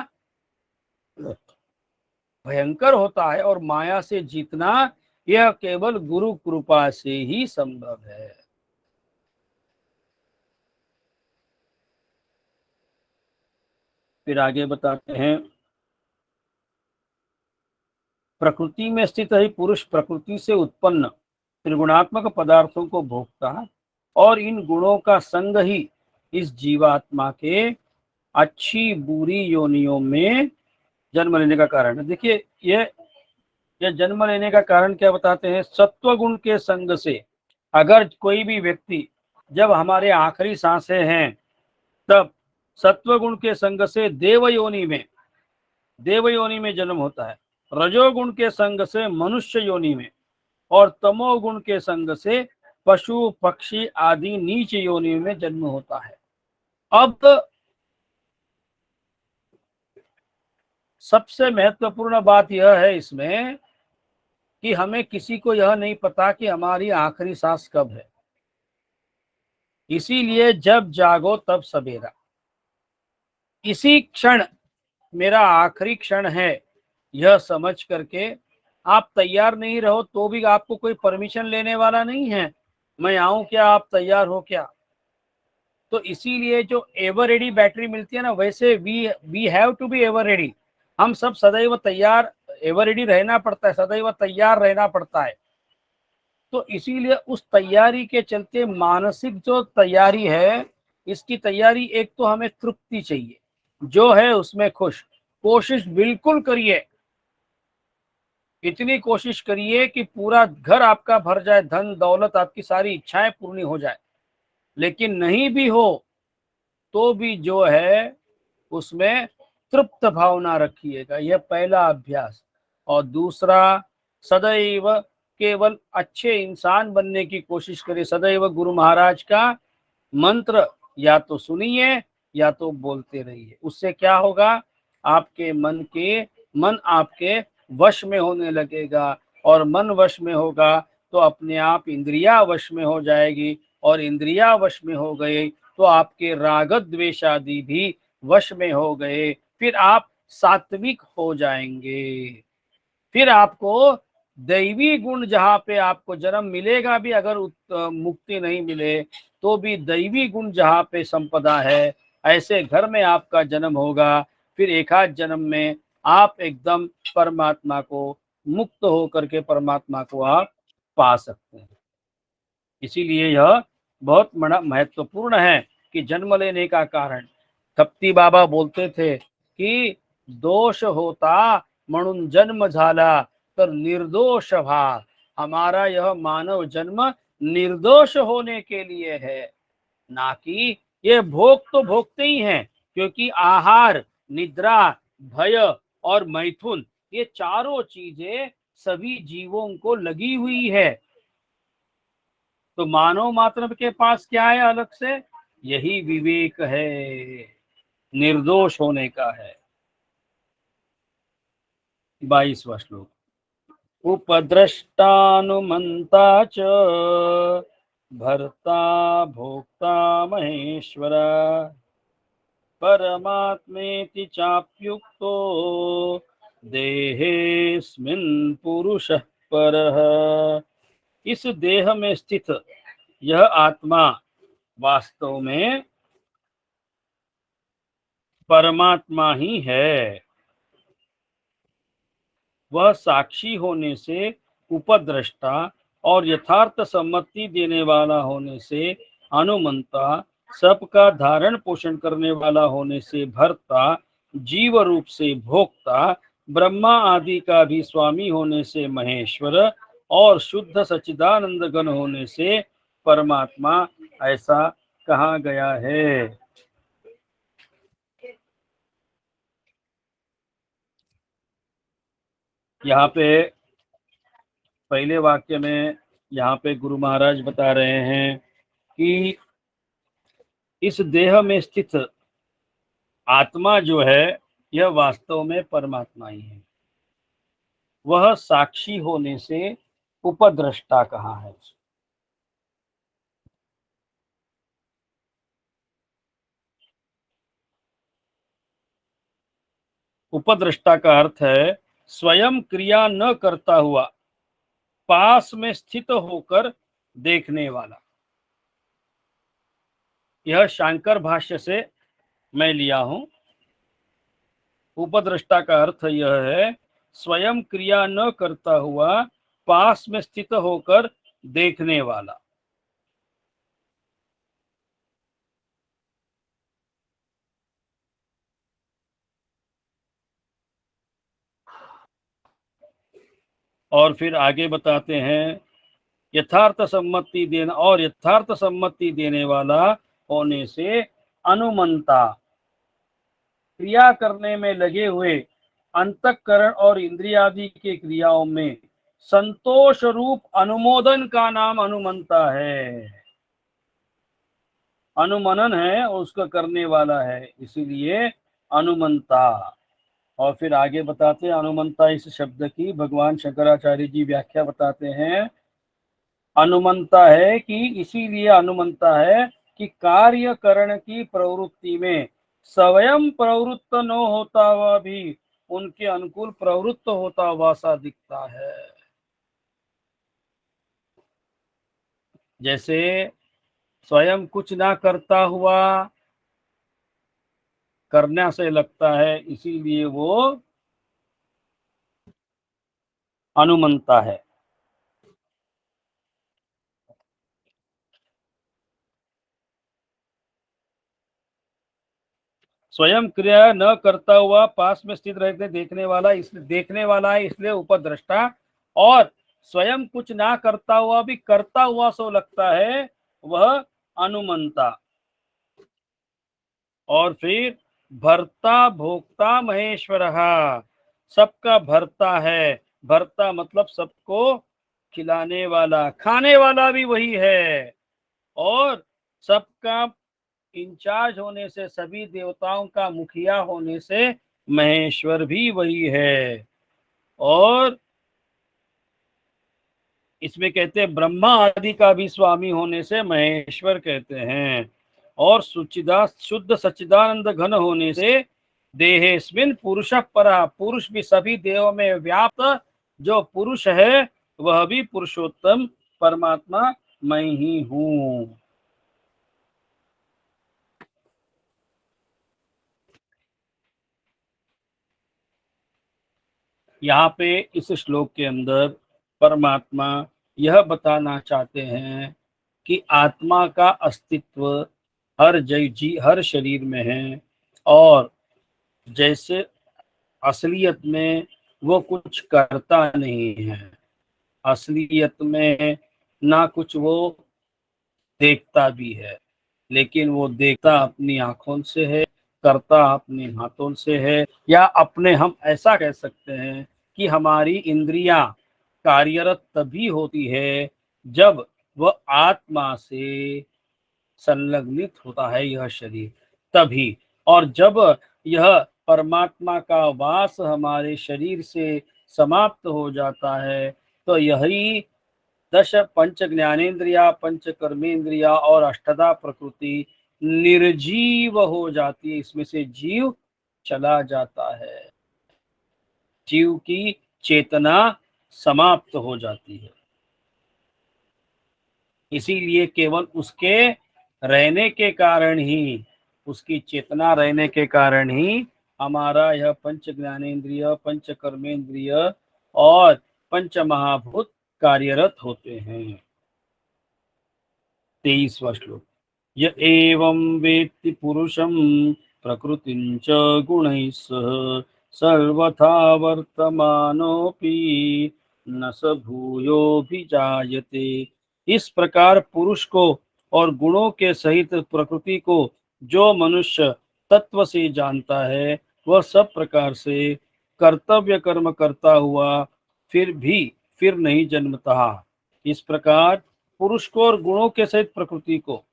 भयंकर होता है, और माया से जीतना यह केवल गुरु कृपा से ही संभव है। फिर आगे बताते हैं, प्रकृति में स्थित ही पुरुष प्रकृति से उत्पन्न त्रिगुणात्मक पदार्थों को भोगता है, और इन गुणों का संग ही इस जीवात्मा के अच्छी बुरी योनियों में जन्म लेने का कारण है। देखिए, यह जन्म लेने का कारण क्या बताते हैं, सत्व गुण के संग से। अगर कोई भी व्यक्ति, जब हमारे आखिरी सांसें हैं तब सत्व गुण के संग से देव योनि में जन्म होता है, रजोगुण के संग से मनुष्य योनि में, और तमोगुण के संग से पशु पक्षी आदि नीच योनि में जन्म होता है। अब सबसे महत्वपूर्ण बात यह है इसमें कि हमें किसी को यह नहीं पता कि हमारी आखिरी सांस कब है। इसीलिए जब जागो तब सवेरा, इसी क्षण मेरा आखिरी क्षण है, यह समझ करके आप तैयार नहीं रहो तो भी आपको कोई परमिशन लेने वाला नहीं है, मैं आऊं क्या, आप तैयार हो क्या। तो इसीलिए जो एवर रेडी बैटरी मिलती है ना, वैसे we have to be ever ready. हम सब सदैव तैयार, एवर रेडी रहना पड़ता है, सदैव तैयार रहना पड़ता है। तो इसीलिए उस तैयारी के चलते मानसिक जो तैयारी है, इसकी तैयारी, एक तो हमें तृप्ति चाहिए, जो है उसमें खुश, कोशिश बिल्कुल करिए, इतनी कोशिश करिए कि पूरा घर आपका भर जाए, धन दौलत, आपकी सारी इच्छाएं पूर्ण हो जाए। लेकिन नहीं भी हो तो भी जो है उसमें तृप्त भावना रखिएगा, यह पहला अभ्यास। और दूसरा, सदैव केवल अच्छे इंसान बनने की कोशिश करिए। सदैव गुरु महाराज का मंत्र या तो सुनिए या तो बोलते रहिए। उससे क्या होगा, आपके मन आपके वश में होने लगेगा, और मन वश में होगा तो अपने आप इंद्रिया वश में हो जाएगी, और इंद्रिया वश में हो गए तो आपके राग द्वेष आदि भी वश में हो गए, फिर आप सात्विक हो जाएंगे। फिर आपको दैवी गुण, जहाँ पे आपको जन्म मिलेगा भी, अगर मुक्ति नहीं मिले तो भी दैवी गुण जहाँ पे संपदा है, ऐसे घर में आपका जन्म होगा। फिर एक आध जन्म में आप एकदम परमात्मा को, मुक्त होकर के परमात्मा को आप पा सकते हैं। इसीलिए यह बहुत बड़ा महत्वपूर्ण है कि जन्म लेने का कारण। कप्ती बाबा बोलते थे कि दोष होता म्हणून जन्म झाला तर निर्दोष व्हा। हमारा यह मानव जन्म निर्दोष होने के लिए है, ना कि ये भोग तो भोगते ही हैं, क्योंकि आहार, निद्रा, भय और मैथुन ये चारों चीजें सभी जीवों को लगी हुई है। तो मानव मात्र के पास क्या है अलग से? यही विवेक है, निर्दोष होने का है। 22वां श्लोक। उपद्रष्टानुमन्ता च भर्ता भोक्ता महेश्वर परमात्मेति चाप्युक्तो देहेऽस्मिन् पुरुषः परः। इस देह में स्थित यह आत्मा वास्तव में परमात्मा ही है। वह साक्षी होने से उपद्रष्टा और यथार्थ सम्मति देने वाला होने से अनुमंता, सबका धारण पोषण करने वाला होने से भर्ता, जीव रूप से भोक्ता, ब्रह्मा आदि का भी स्वामी होने से महेश्वर और शुद्ध सच्चिदानंद घन होने से परमात्मा ऐसा कहा गया है। यहाँ पे पहले वाक्य में यहाँ पे गुरु महाराज बता रहे हैं कि इस देह में स्थित आत्मा जो है यह वास्तव में परमात्मा ही है। वह साक्षी होने से उपद्रष्टा कहा है। उपद्रष्टा का अर्थ है स्वयं क्रिया न करता हुआ पास में स्थित होकर देखने वाला। यह शांकर भाष्य से मैं लिया हूं। उपद्रष्टा का अर्थ यह है स्वयं क्रिया न करता हुआ पास में स्थित होकर देखने वाला। और फिर आगे बताते हैं यथार्थ सम्मति देने वाला होने से अनुमंता, क्रिया करने में लगे हुए अंतःकरण और इंद्रियादि के क्रियाओं में संतोष रूप अनुमोदन का नाम अनुमंता है। अनुमनन है उसका करने वाला है, इसीलिए अनुमंता। और फिर आगे बताते हैं अनुमंता इस शब्द की भगवान शंकराचार्य जी व्याख्या बताते हैं। अनुमंता है कि इसीलिए अनुमंता है कि कार्यकरण की प्रवृत्ति में स्वयं प्रवृत्त न होता हुआ भी उनके अनुकूल प्रवृत्त होता हुआ सा दिखता है। जैसे स्वयं कुछ ना करता हुआ करने से लगता है, इसीलिए वो अनुमंता है। स्वयं क्रिया न करता हुआ पास में स्थित रहते देखने वाला, इसलिए देखने वाला है इसलिए उपद्रष्टा। और स्वयं कुछ ना करता हुआ भी करता हुआ सो लगता है, वह अनुमंता। और फिर भर्ता भोक्ता महेश्वर, सबका भरता है। भरता मतलब सबको खिलाने वाला, खाने वाला भी वही है। और सबका इंचार्ज होने से, सभी देवताओं का मुखिया होने से महेश्वर भी वही है। और इसमें कहते हैं ब्रह्मा आदि का भी स्वामी होने से महेश्वर कहते हैं। और शुद्ध सच्चिदानंद घन होने से देहेस्मिन पुरुष परा, पुरुष भी सभी देवों में व्याप्त जो पुरुष है वह भी पुरुषोत्तम परमात्मा मैं ही हूँ। यहाँ पे इस श्लोक के अंदर परमात्मा यह बताना चाहते हैं कि आत्मा का अस्तित्व हर शरीर में है। और जैसे असलियत में वो कुछ करता नहीं है, असलियत में ना कुछ वो देखता भी है, लेकिन वो देखता अपनी आंखों से है, करता अपने हाथों से है, या अपने हम ऐसा कह सकते हैं कि हमारी इंद्रियां कार्यरत तभी होती है जब वह आत्मा से संलग्नित होता है यह शरीर, तभी। और जब यह परमात्मा का वास हमारे शरीर से समाप्त हो जाता है, तो यही दश पंच ज्ञानेन्द्रिया, पंच कर्मेंद्रिया और अष्टधा प्रकृति निर्जीव हो जाती है। इसमें से जीव चला जाता है, जीव की चेतना समाप्त हो जाती है। इसीलिए केवल उसके रहने के कारण ही, उसकी चेतना रहने के कारण ही हमारा यह पंच ज्ञानेन्द्रिय, पंच कर्मेंद्रिय और पंच महाभूत कार्यरत होते हैं। 23वां श्लोक। य एवं वेत्ति पुरुषं प्रकृतिं च गुणैः सह सर्वथा वर्तमानोऽपि न स भूयोऽभिजायते। इस प्रकार पुरुष को और गुणों के सहित प्रकृति को जो मनुष्य तत्व से जानता है, वह सब प्रकार से कर्तव्य कर्म करता हुआ फिर नहीं जन्मता। इस प्रकार पुरुष को और गुणों के सहित प्रकृति को,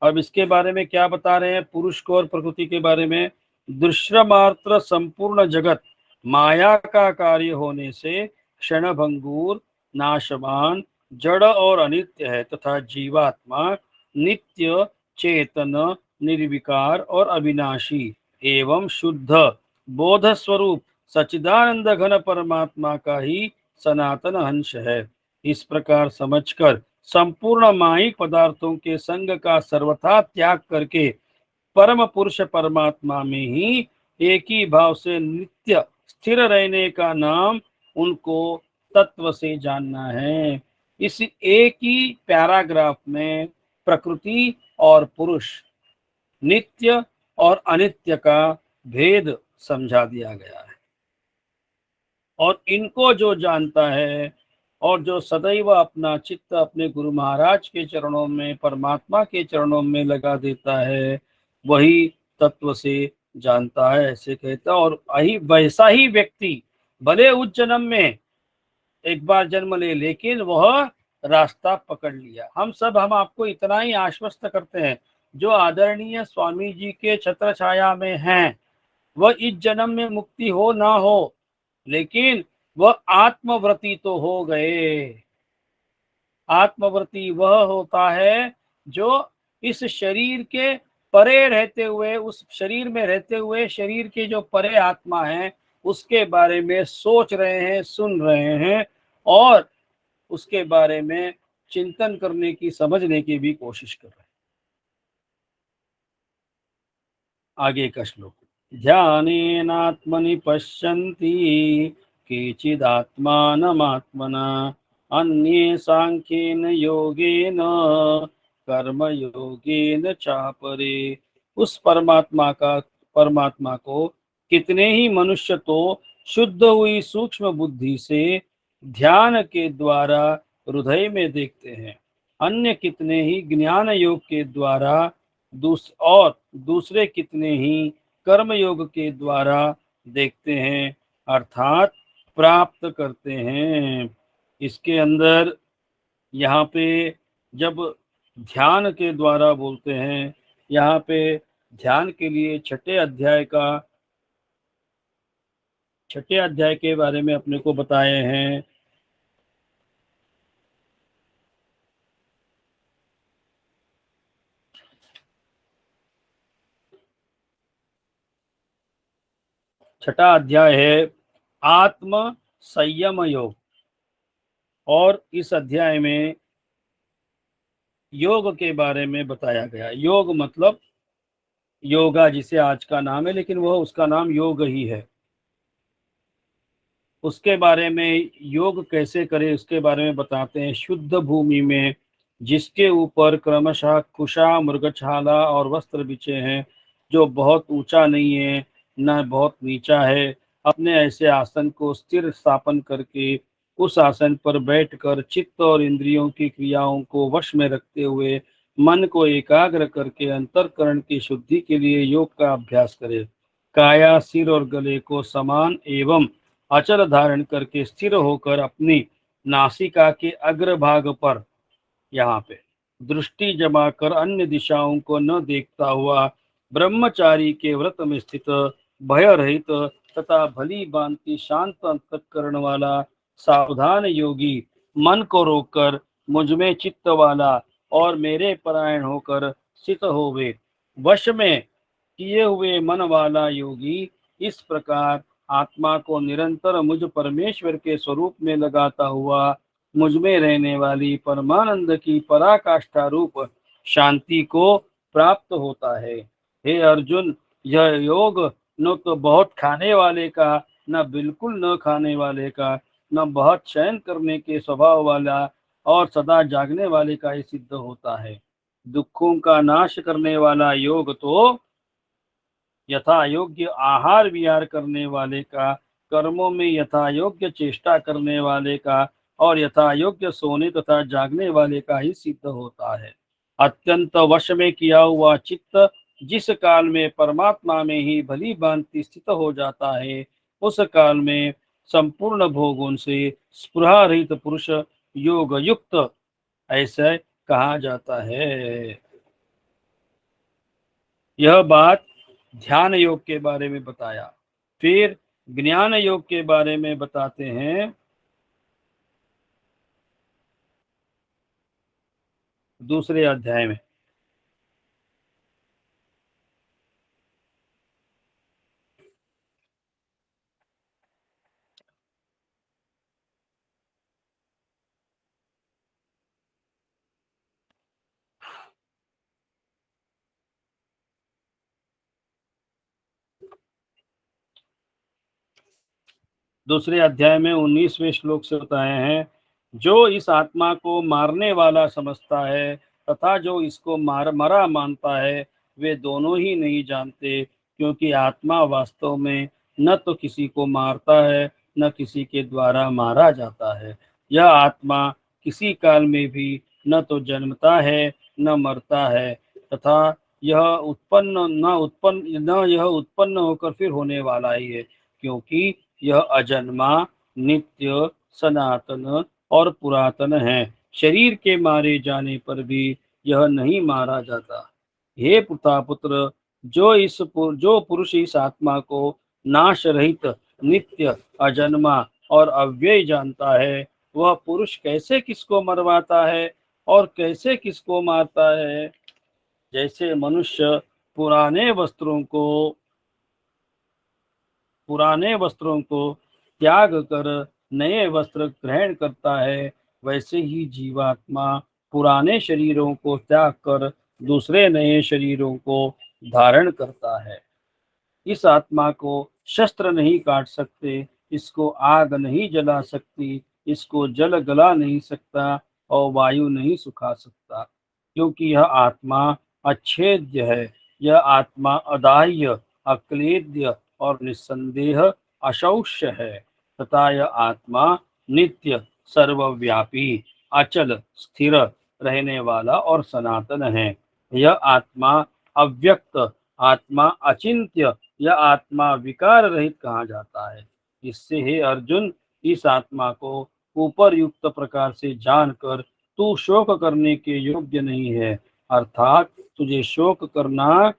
अब इसके बारे में क्या बता रहे हैं पुरुष को और प्रकृति के बारे में? दृश्य मात्र संपूर्ण जगत माया का कार्य होने से क्षणभंगुर, नाशवान, जड़ और अनित्य है, तथा जीवात्मा नित्य, चेतन, निर्विकार और अविनाशी एवं शुद्ध बोध स्वरूप सच्चिदानंद घन परमात्मा का ही सनातन अंश है। इस प्रकार समझकर संपूर्ण मायिक पदार्थों के संग का सर्वथा त्याग करके परम पुरुष परमात्मा में ही एक ही भाव से नित्य स्थिर रहने का नाम उनको तत्व से जानना है। इस एक ही पैराग्राफ में प्रकृति और पुरुष, नित्य और अनित्य का भेद समझा दिया गया है। और इनको जो जानता है और जो सदैव अपना चित्त अपने गुरु महाराज के चरणों में, परमात्मा के चरणों में लगा देता है, वही तत्व से जानता है, ऐसे कहता। और वैसा ही व्यक्ति भले उस जन्म में एक बार जन्म ले, लेकिन वह रास्ता पकड़ लिया। हम आपको इतना ही आश्वस्त करते हैं, जो आदरणीय स्वामी जी के छत्र छाया में हैं, वह इस जन्म में मुक्ति हो ना हो, लेकिन वह आत्मव्रती तो हो गए। आत्मव्रती वह होता है जो इस शरीर के परे रहते हुए, उस शरीर में रहते हुए शरीर के जो परे आत्मा है उसके बारे में सोच रहे हैं, सुन रहे हैं और उसके बारे में चिंतन करने की, समझने की भी कोशिश कर रहे हैं। आगे का श्लोक। ध्यानेनात्मनि पश्यन्ति केचिदात्मानमात्मना अन्ये सांख्येन योगेन कर्मयोगेन चापरे। उस परमात्मा को कितने ही मनुष्य तो शुद्ध हुई सूक्ष्म बुद्धि से ध्यान के द्वारा हृदय में देखते हैं, अन्य कितने ही ज्ञान योग के द्वारा दूसरे कितने ही कर्म योग के द्वारा देखते हैं, अर्थात प्राप्त करते हैं। इसके अंदर यहाँ पे जब ध्यान के द्वारा बोलते हैं, यहाँ पे ध्यान के लिए छठे अध्याय के बारे में अपने को बताए हैं। छठा अध्याय है आत्म संयम योग, और इस अध्याय में योग के बारे में बताया गया। योग मतलब योगा जिसे आज का नाम है, लेकिन वह उसका नाम योग ही है। उसके बारे में योग कैसे करें उसके बारे में बताते हैं। शुद्ध भूमि में जिसके ऊपर क्रमशः कुशा, मृगछाला और वस्त्र बिछे हैं, जो बहुत ऊंचा नहीं है न बहुत नीचा है, अपने ऐसे आसन को स्थिर स्थापन करके उस आसन पर बैठकर चित्त और इंद्रियों की क्रियाओं को वश में रखते हुए मन को एकाग्र करके अंतःकरण की शुद्धि के लिए योग का अभ्यास करें। काया, सिर और गले को समान एवं अचल धारण करके स्थिर होकर अपनी नासिका के अग्रभाग पर यहाँ पे दृष्टि जमा कर अन्य दिशाओं को न देखता हुआ ब्रह्मचारी के व्रत में स्थित भय रहित तथा भली भांति शांत अंतःकरण वाला सावधान योगी मन को रोककर मुझमें चित्त वाला और मेरे परायण होकर स्थित होवे। वश में किए हुए मन वाला योगी इस प्रकार आत्मा को निरंतर मुझ परमेश्वर के स्वरूप में लगाता हुआ मुझ में रहने वाली परमानंद की पराकाष्ठा रूप शांति को प्राप्त होता है। हे अर्जुन, यह योग न तो बहुत खाने वाले का, न बिल्कुल न खाने वाले का, न बहुत शयन करने के स्वभाव वाला और सदा जागने वाले का ही सिद्ध होता है। दुखों का नाश करने वाला योग तो यथा योग्य आहार विहार करने वाले का, कर्मों में यथा योग्य चेष्टा करने वाले का और यथा योग्य सोने तथा जागने वाले का ही सिद्ध होता है। अत्यंत वश में किया हुआ चित्त जिस काल में परमात्मा में ही भली भांति स्थित हो जाता है, उस काल में संपूर्ण भोगों से स्पृहा रहित पुरुष योग युक्त ऐसे कहा जाता है। यह बात ध्यान योग के बारे में बताया। फिर ज्ञान योग के बारे में बताते हैं दूसरे अध्याय में। दूसरे अध्याय में 19वें श्लोक से बताए हैं, जो इस आत्मा को मारने वाला समझता है तथा जो इसको मरा मानता है, वे दोनों ही नहीं जानते, क्योंकि आत्मा वास्तव में न तो किसी को मारता है न किसी के द्वारा मारा जाता है। यह आत्मा किसी काल में भी न तो जन्मता है न मरता है तथा यह उत्पन्न होकर फिर होने वाला ही है, क्योंकि यह अजन्मा, नित्य, सनातन और पुरातन है। शरीर के मारे जाने पर भी यह नहीं मारा जाता। हे पुत्र, जो पुरुष इस आत्मा को नाश रहित, नित्य, अजन्मा और अव्यय जानता है, वह पुरुष कैसे किसको मरवाता है और कैसे किसको मारता है। जैसे मनुष्य पुराने वस्त्रों को त्याग कर नए वस्त्र ग्रहण करता है, वैसे ही जीवात्मा पुराने शरीरों को त्याग कर दूसरे नए शरीरों को धारण करता है। इस आत्मा को शस्त्र नहीं काट सकते, इसको आग नहीं जला सकती, इसको जल गला नहीं सकता और वायु नहीं सुखा सकता, क्योंकि यह आत्मा अच्छेद्य है। यह आत्मा अदाह्य, अक्लेद्य और निस्संदेह अशौष्य है तथा यह आत्मा नित्य, सर्वव्यापी, अचल, स्थिर रहने वाला और सनातन है। यह आत्मा अव्यक्त, आत्मा अचिंत्य, यह आत्मा विकार रहित कहा जाता है। इससे हे अर्जुन, इस आत्मा को ऊपर युक्त प्रकार से जानकर तू शोक करने के योग्य नहीं है, अर्थात तुझे शोक करना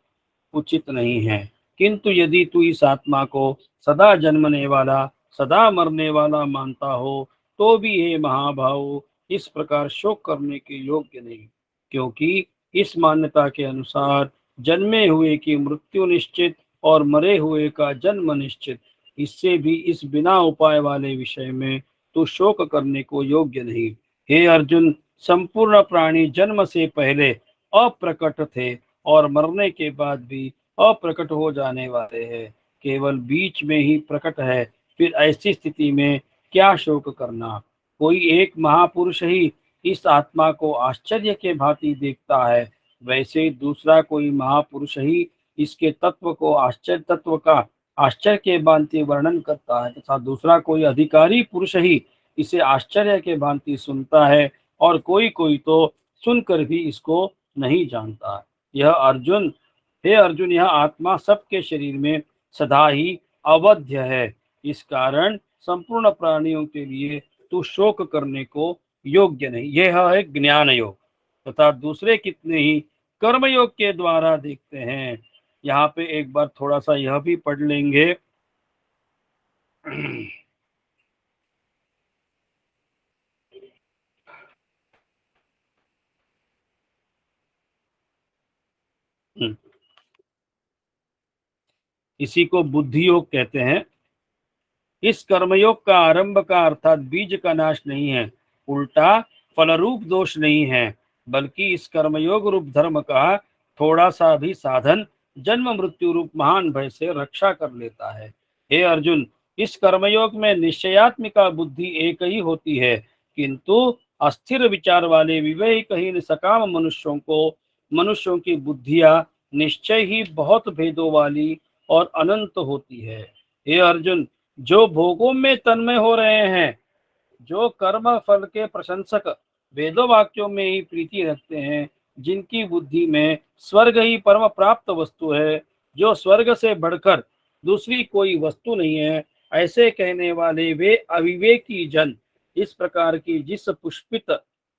उचित नहीं है। किंतु यदि तू इस आत्मा को सदा जन्मने वाला, सदा मरने वाला मानता हो, तो भी हे महाभाव, इस प्रकार शोक करने के योग्य नहीं, क्योंकि इस मान्यता के अनुसार जन्मे हुए की मृत्यु निश्चित और मरे हुए का जन्म निश्चित। इससे भी इस बिना उपाय वाले विषय में तो शोक करने को योग्य नहीं। हे अर्जुन, संपूर्ण प्राणी जन्म से पहले अप्रकट थे और मरने के बाद भी अप्रकट हो जाने वाले हैं, केवल बीच में ही प्रकट है। फिर ऐसी स्थिति में क्या शोक करना। कोई एक महापुरुष ही इस आत्मा को आश्चर्य के भांति देखता है, वैसे ही दूसरा कोई महापुरुष ही इसके तत्व का आश्चर्य के भांति वर्णन करता है, तथा दूसरा कोई अधिकारी पुरुष ही इसे आश्चर्य के भांति सुनता है और कोई कोई तो सुनकर भी इसको नहीं जानता। यह अर्जुन हे अर्जुन, यह आत्मा सबके शरीर में सदा ही अवध्य है। इस कारण संपूर्ण प्राणियों के लिए तू शोक करने को योग्य नहीं। यह है ज्ञान योग तथा दूसरे कितने ही कर्म योग के द्वारा देखते हैं। यहाँ पे एक बार थोड़ा सा यह भी पढ़ लेंगे। इसी को बुद्धि योग कहते हैं। इस कर्मयोग का आरंभ का अर्थात बीज का नाश नहीं है, उल्टा फलरूप दोष नहीं है, बल्कि इस कर्मयोग रूप धर्म का थोड़ा सा भी साधन जन्म मृत्यु रूप महान भय से रक्षा कर लेता है। हे अर्जुन, इस कर्मयोग में निश्चयात्मिका बुद्धि एक ही होती है, किंतु अस्थिर विचार वाले विवेकहीन सकाम मनुष्यों की बुद्धियां निश्चय ही बहुत भेदों वाली और अनंत होती है। हे अर्जुन, जो भोगों में तन्मय हो रहे हैं, जो कर्म फल के प्रशंसक वेदों वाक्यों में ही प्रीति रखते हैं, जिनकी बुद्धि में स्वर्ग ही परम प्राप्त वस्तु है, जो स्वर्ग से बढ़कर दूसरी कोई वस्तु नहीं है, ऐसे कहने वाले वे अविवेकी जन इस प्रकार की जिस पुष्पित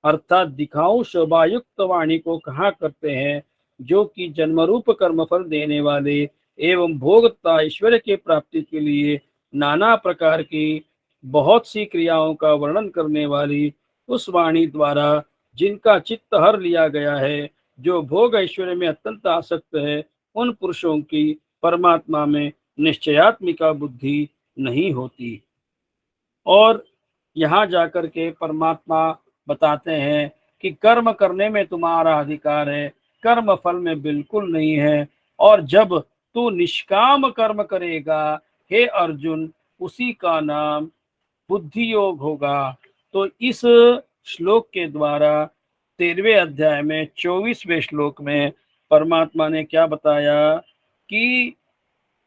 अर्थात दिखाऊ शोभायुक्त वाणी को कहा करते हैं, जो कि जन्मरूप कर्मफल देने वाले एवं भोगता ऐश्वर्य के प्राप्ति के लिए नाना प्रकार की बहुत सी क्रियाओं का वर्णन करने वाली उस वाणी द्वारा जिनका चित्त हर लिया गया है, जो भोग ऐश्वर्य में अत्यंत आसक्त है, उन पुरुषों की परमात्मा में निश्चयात्मिका बुद्धि नहीं होती। और यहाँ जाकर के परमात्मा बताते हैं कि कर्म करने में तुम्हारा अधिकार है, कर्म फल में बिल्कुल नहीं है, और जब तू निष्काम कर्म करेगा हे अर्जुन, उसी का नाम बुद्धि योग होगा। तो इस श्लोक के द्वारा 13वें अध्याय में 24वें श्लोक में परमात्मा ने क्या बताया कि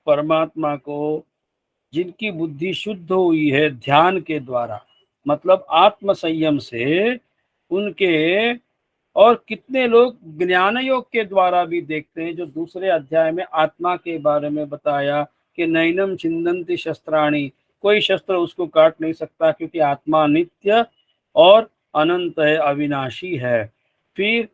परमात्मा को जिनकी बुद्धि शुद्ध हुई है ध्यान के द्वारा, मतलब आत्म संयम से, उनके और कितने लोग ज्ञान योग के द्वारा भी देखते हैं, जो दूसरे अध्याय में आत्मा के बारे में बताया कि नैनम छिन्दन्ति शस्त्राणि, कोई शस्त्र उसको काट नहीं सकता क्योंकि आत्मा नित्य और अनंत है, अविनाशी है। फिर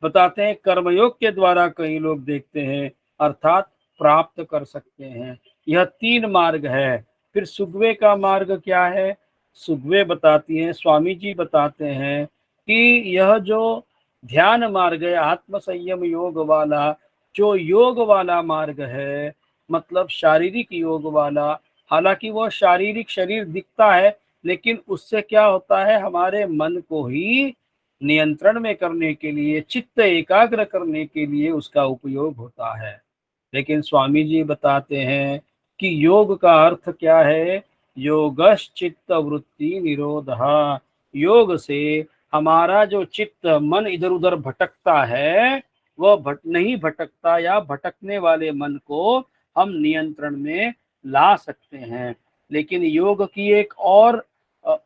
बताते हैं कर्मयोग के द्वारा कई लोग देखते हैं अर्थात प्राप्त कर सकते हैं। यह 3 मार्ग है। फिर सुगवे का मार्ग क्या है? सुगवे बताती हैं, स्वामी जी बताते हैं कि यह जो ध्यान मार्ग है, आत्म संयम योग वाला, जो योग वाला मार्ग है, मतलब शारीरिक योग वाला, हालांकि वह शारीरिक शरीर दिखता है, लेकिन उससे क्या होता है, हमारे मन को ही नियंत्रण में करने के लिए, चित्त एकाग्र करने के लिए उसका उपयोग होता है। लेकिन स्वामी जी बताते हैं कि योग का अर्थ क्या है? योगश्चित्त वृत्ति निरोधः। योग से हमारा जो चित्त मन इधर उधर भटकता है, वह नहीं भटकता, या भटकने वाले मन को हम नियंत्रण में ला सकते हैं। लेकिन योग की एक और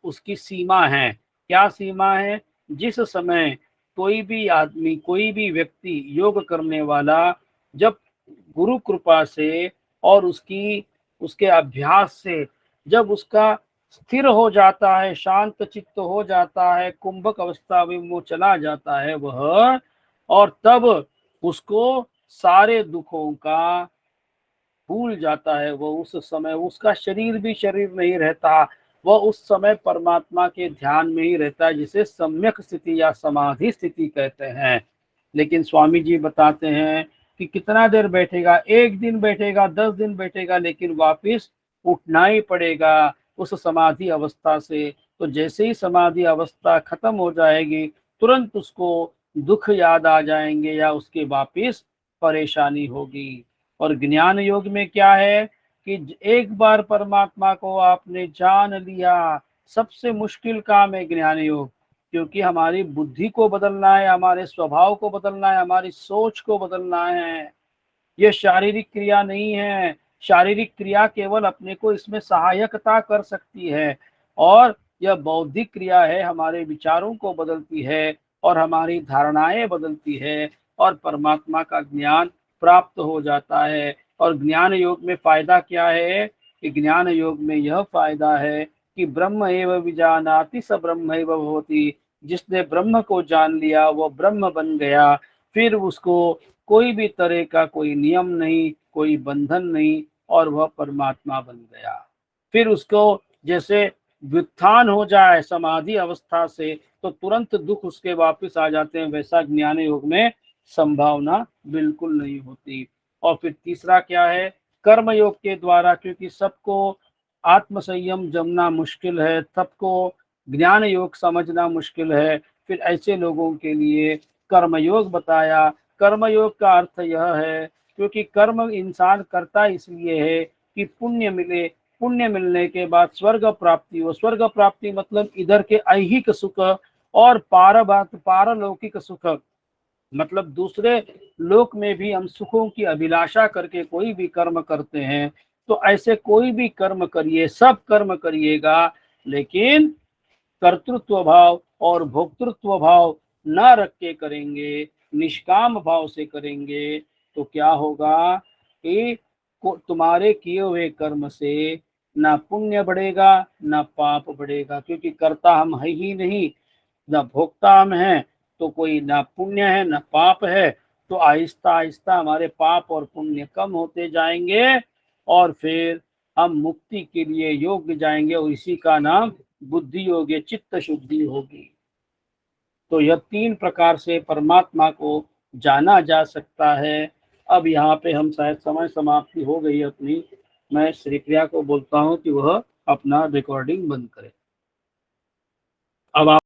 उसकी सीमा है। क्या सीमा है? जिस समय कोई भी आदमी, कोई भी व्यक्ति योग करने वाला जब गुरु कृपा से और उसके अभ्यास से जब उसका स्थिर हो जाता है, शांत चित्त हो जाता है, कुंभक अवस्था में वो चला जाता है वह, और तब उसको सारे दुखों का भूल जाता है। वो उस समय उसका शरीर भी शरीर नहीं रहता, वह उस समय परमात्मा के ध्यान में ही रहता है, जिसे सम्यक स्थिति या समाधि स्थिति कहते हैं। लेकिन स्वामी जी बताते हैं कि कितना देर बैठेगा, 1 दिन बैठेगा, 10 दिन बैठेगा, लेकिन वापिस उठना ही पड़ेगा उस समाधि अवस्था से। तो जैसे ही समाधि अवस्था खत्म हो जाएगी, तुरंत उसको दुख याद आ जाएंगे या उसके वापिस परेशानी होगी। और ज्ञान योग में क्या है कि एक बार परमात्मा को आपने जान लिया, सबसे मुश्किल काम है ज्ञान योग, क्योंकि हमारी बुद्धि को बदलना है, हमारे स्वभाव को बदलना है, हमारी सोच को बदलना है। ये शारीरिक क्रिया नहीं है। शारीरिक क्रिया केवल अपने को इसमें सहायकता कर सकती है, और यह बौद्धिक क्रिया है, हमारे विचारों को बदलती है और हमारी धारणाएं बदलती है और परमात्मा का ज्ञान प्राप्त हो जाता है। और ज्ञान योग में फायदा क्या है कि ज्ञान योग में यह फायदा है कि ब्रह्म एव विजानाति स ब्रह्म एव भवति। जिसने ब्रह्म को जान लिया वो ब्रह्म बन गया, फिर उसको कोई भी तरह का कोई नियम नहीं, कोई बंधन नहीं, और वह परमात्मा बन गया। फिर उसको जैसे व्युत्थान हो जाए समाधि अवस्था से तो तुरंत दुख उसके वापस आ जाते हैं, वैसा ज्ञान योग में संभावना बिल्कुल नहीं होती। और फिर तीसरा क्या है, कर्म योग के द्वारा, क्योंकि सबको आत्म संयम जमना मुश्किल है, सबको ज्ञान योग समझना मुश्किल है, फिर ऐसे लोगों के लिए कर्म योग बताया। कर्म योग का अर्थ यह है, क्योंकि कर्म इंसान करता इसलिए है कि पुण्य मिले, पुण्य मिलने के बाद स्वर्ग प्राप्ति हो। स्वर्ग प्राप्ति मतलब इधर के ऐहिक सुख और पारलौकिक सुख, मतलब दूसरे लोक में भी हम सुखों की अभिलाषा करके कोई भी कर्म करते हैं। तो ऐसे कोई भी कर्म करिए, सब कर्म करिएगा, लेकिन कर्तृत्व भाव और भोक्तृत्व भाव न रख के करेंगे, निष्काम भाव से करेंगे, तो क्या होगा कि तुम्हारे किए हुए कर्म से ना पुण्य बढ़ेगा ना पाप बढ़ेगा, क्योंकि कर्ता हम है ही नहीं, ना भोक्ता हम हैं, तो कोई ना पुण्य है ना पाप है। तो आहिस्ता आहिस्ता हमारे पाप और पुण्य कम होते जाएंगे और फिर हम मुक्ति के लिए योग्य जाएंगे, और इसी का नाम बुद्धि योग, चित्त शुद्धि होगी। तो यह 3 प्रकार से परमात्मा को जाना जा सकता है। अब यहाँ पे हम शायद समय समाप्ति हो गई अपनी, मैं श्री प्रिया को बोलता हूँ कि वह अपना रिकॉर्डिंग बंद करे। अब आप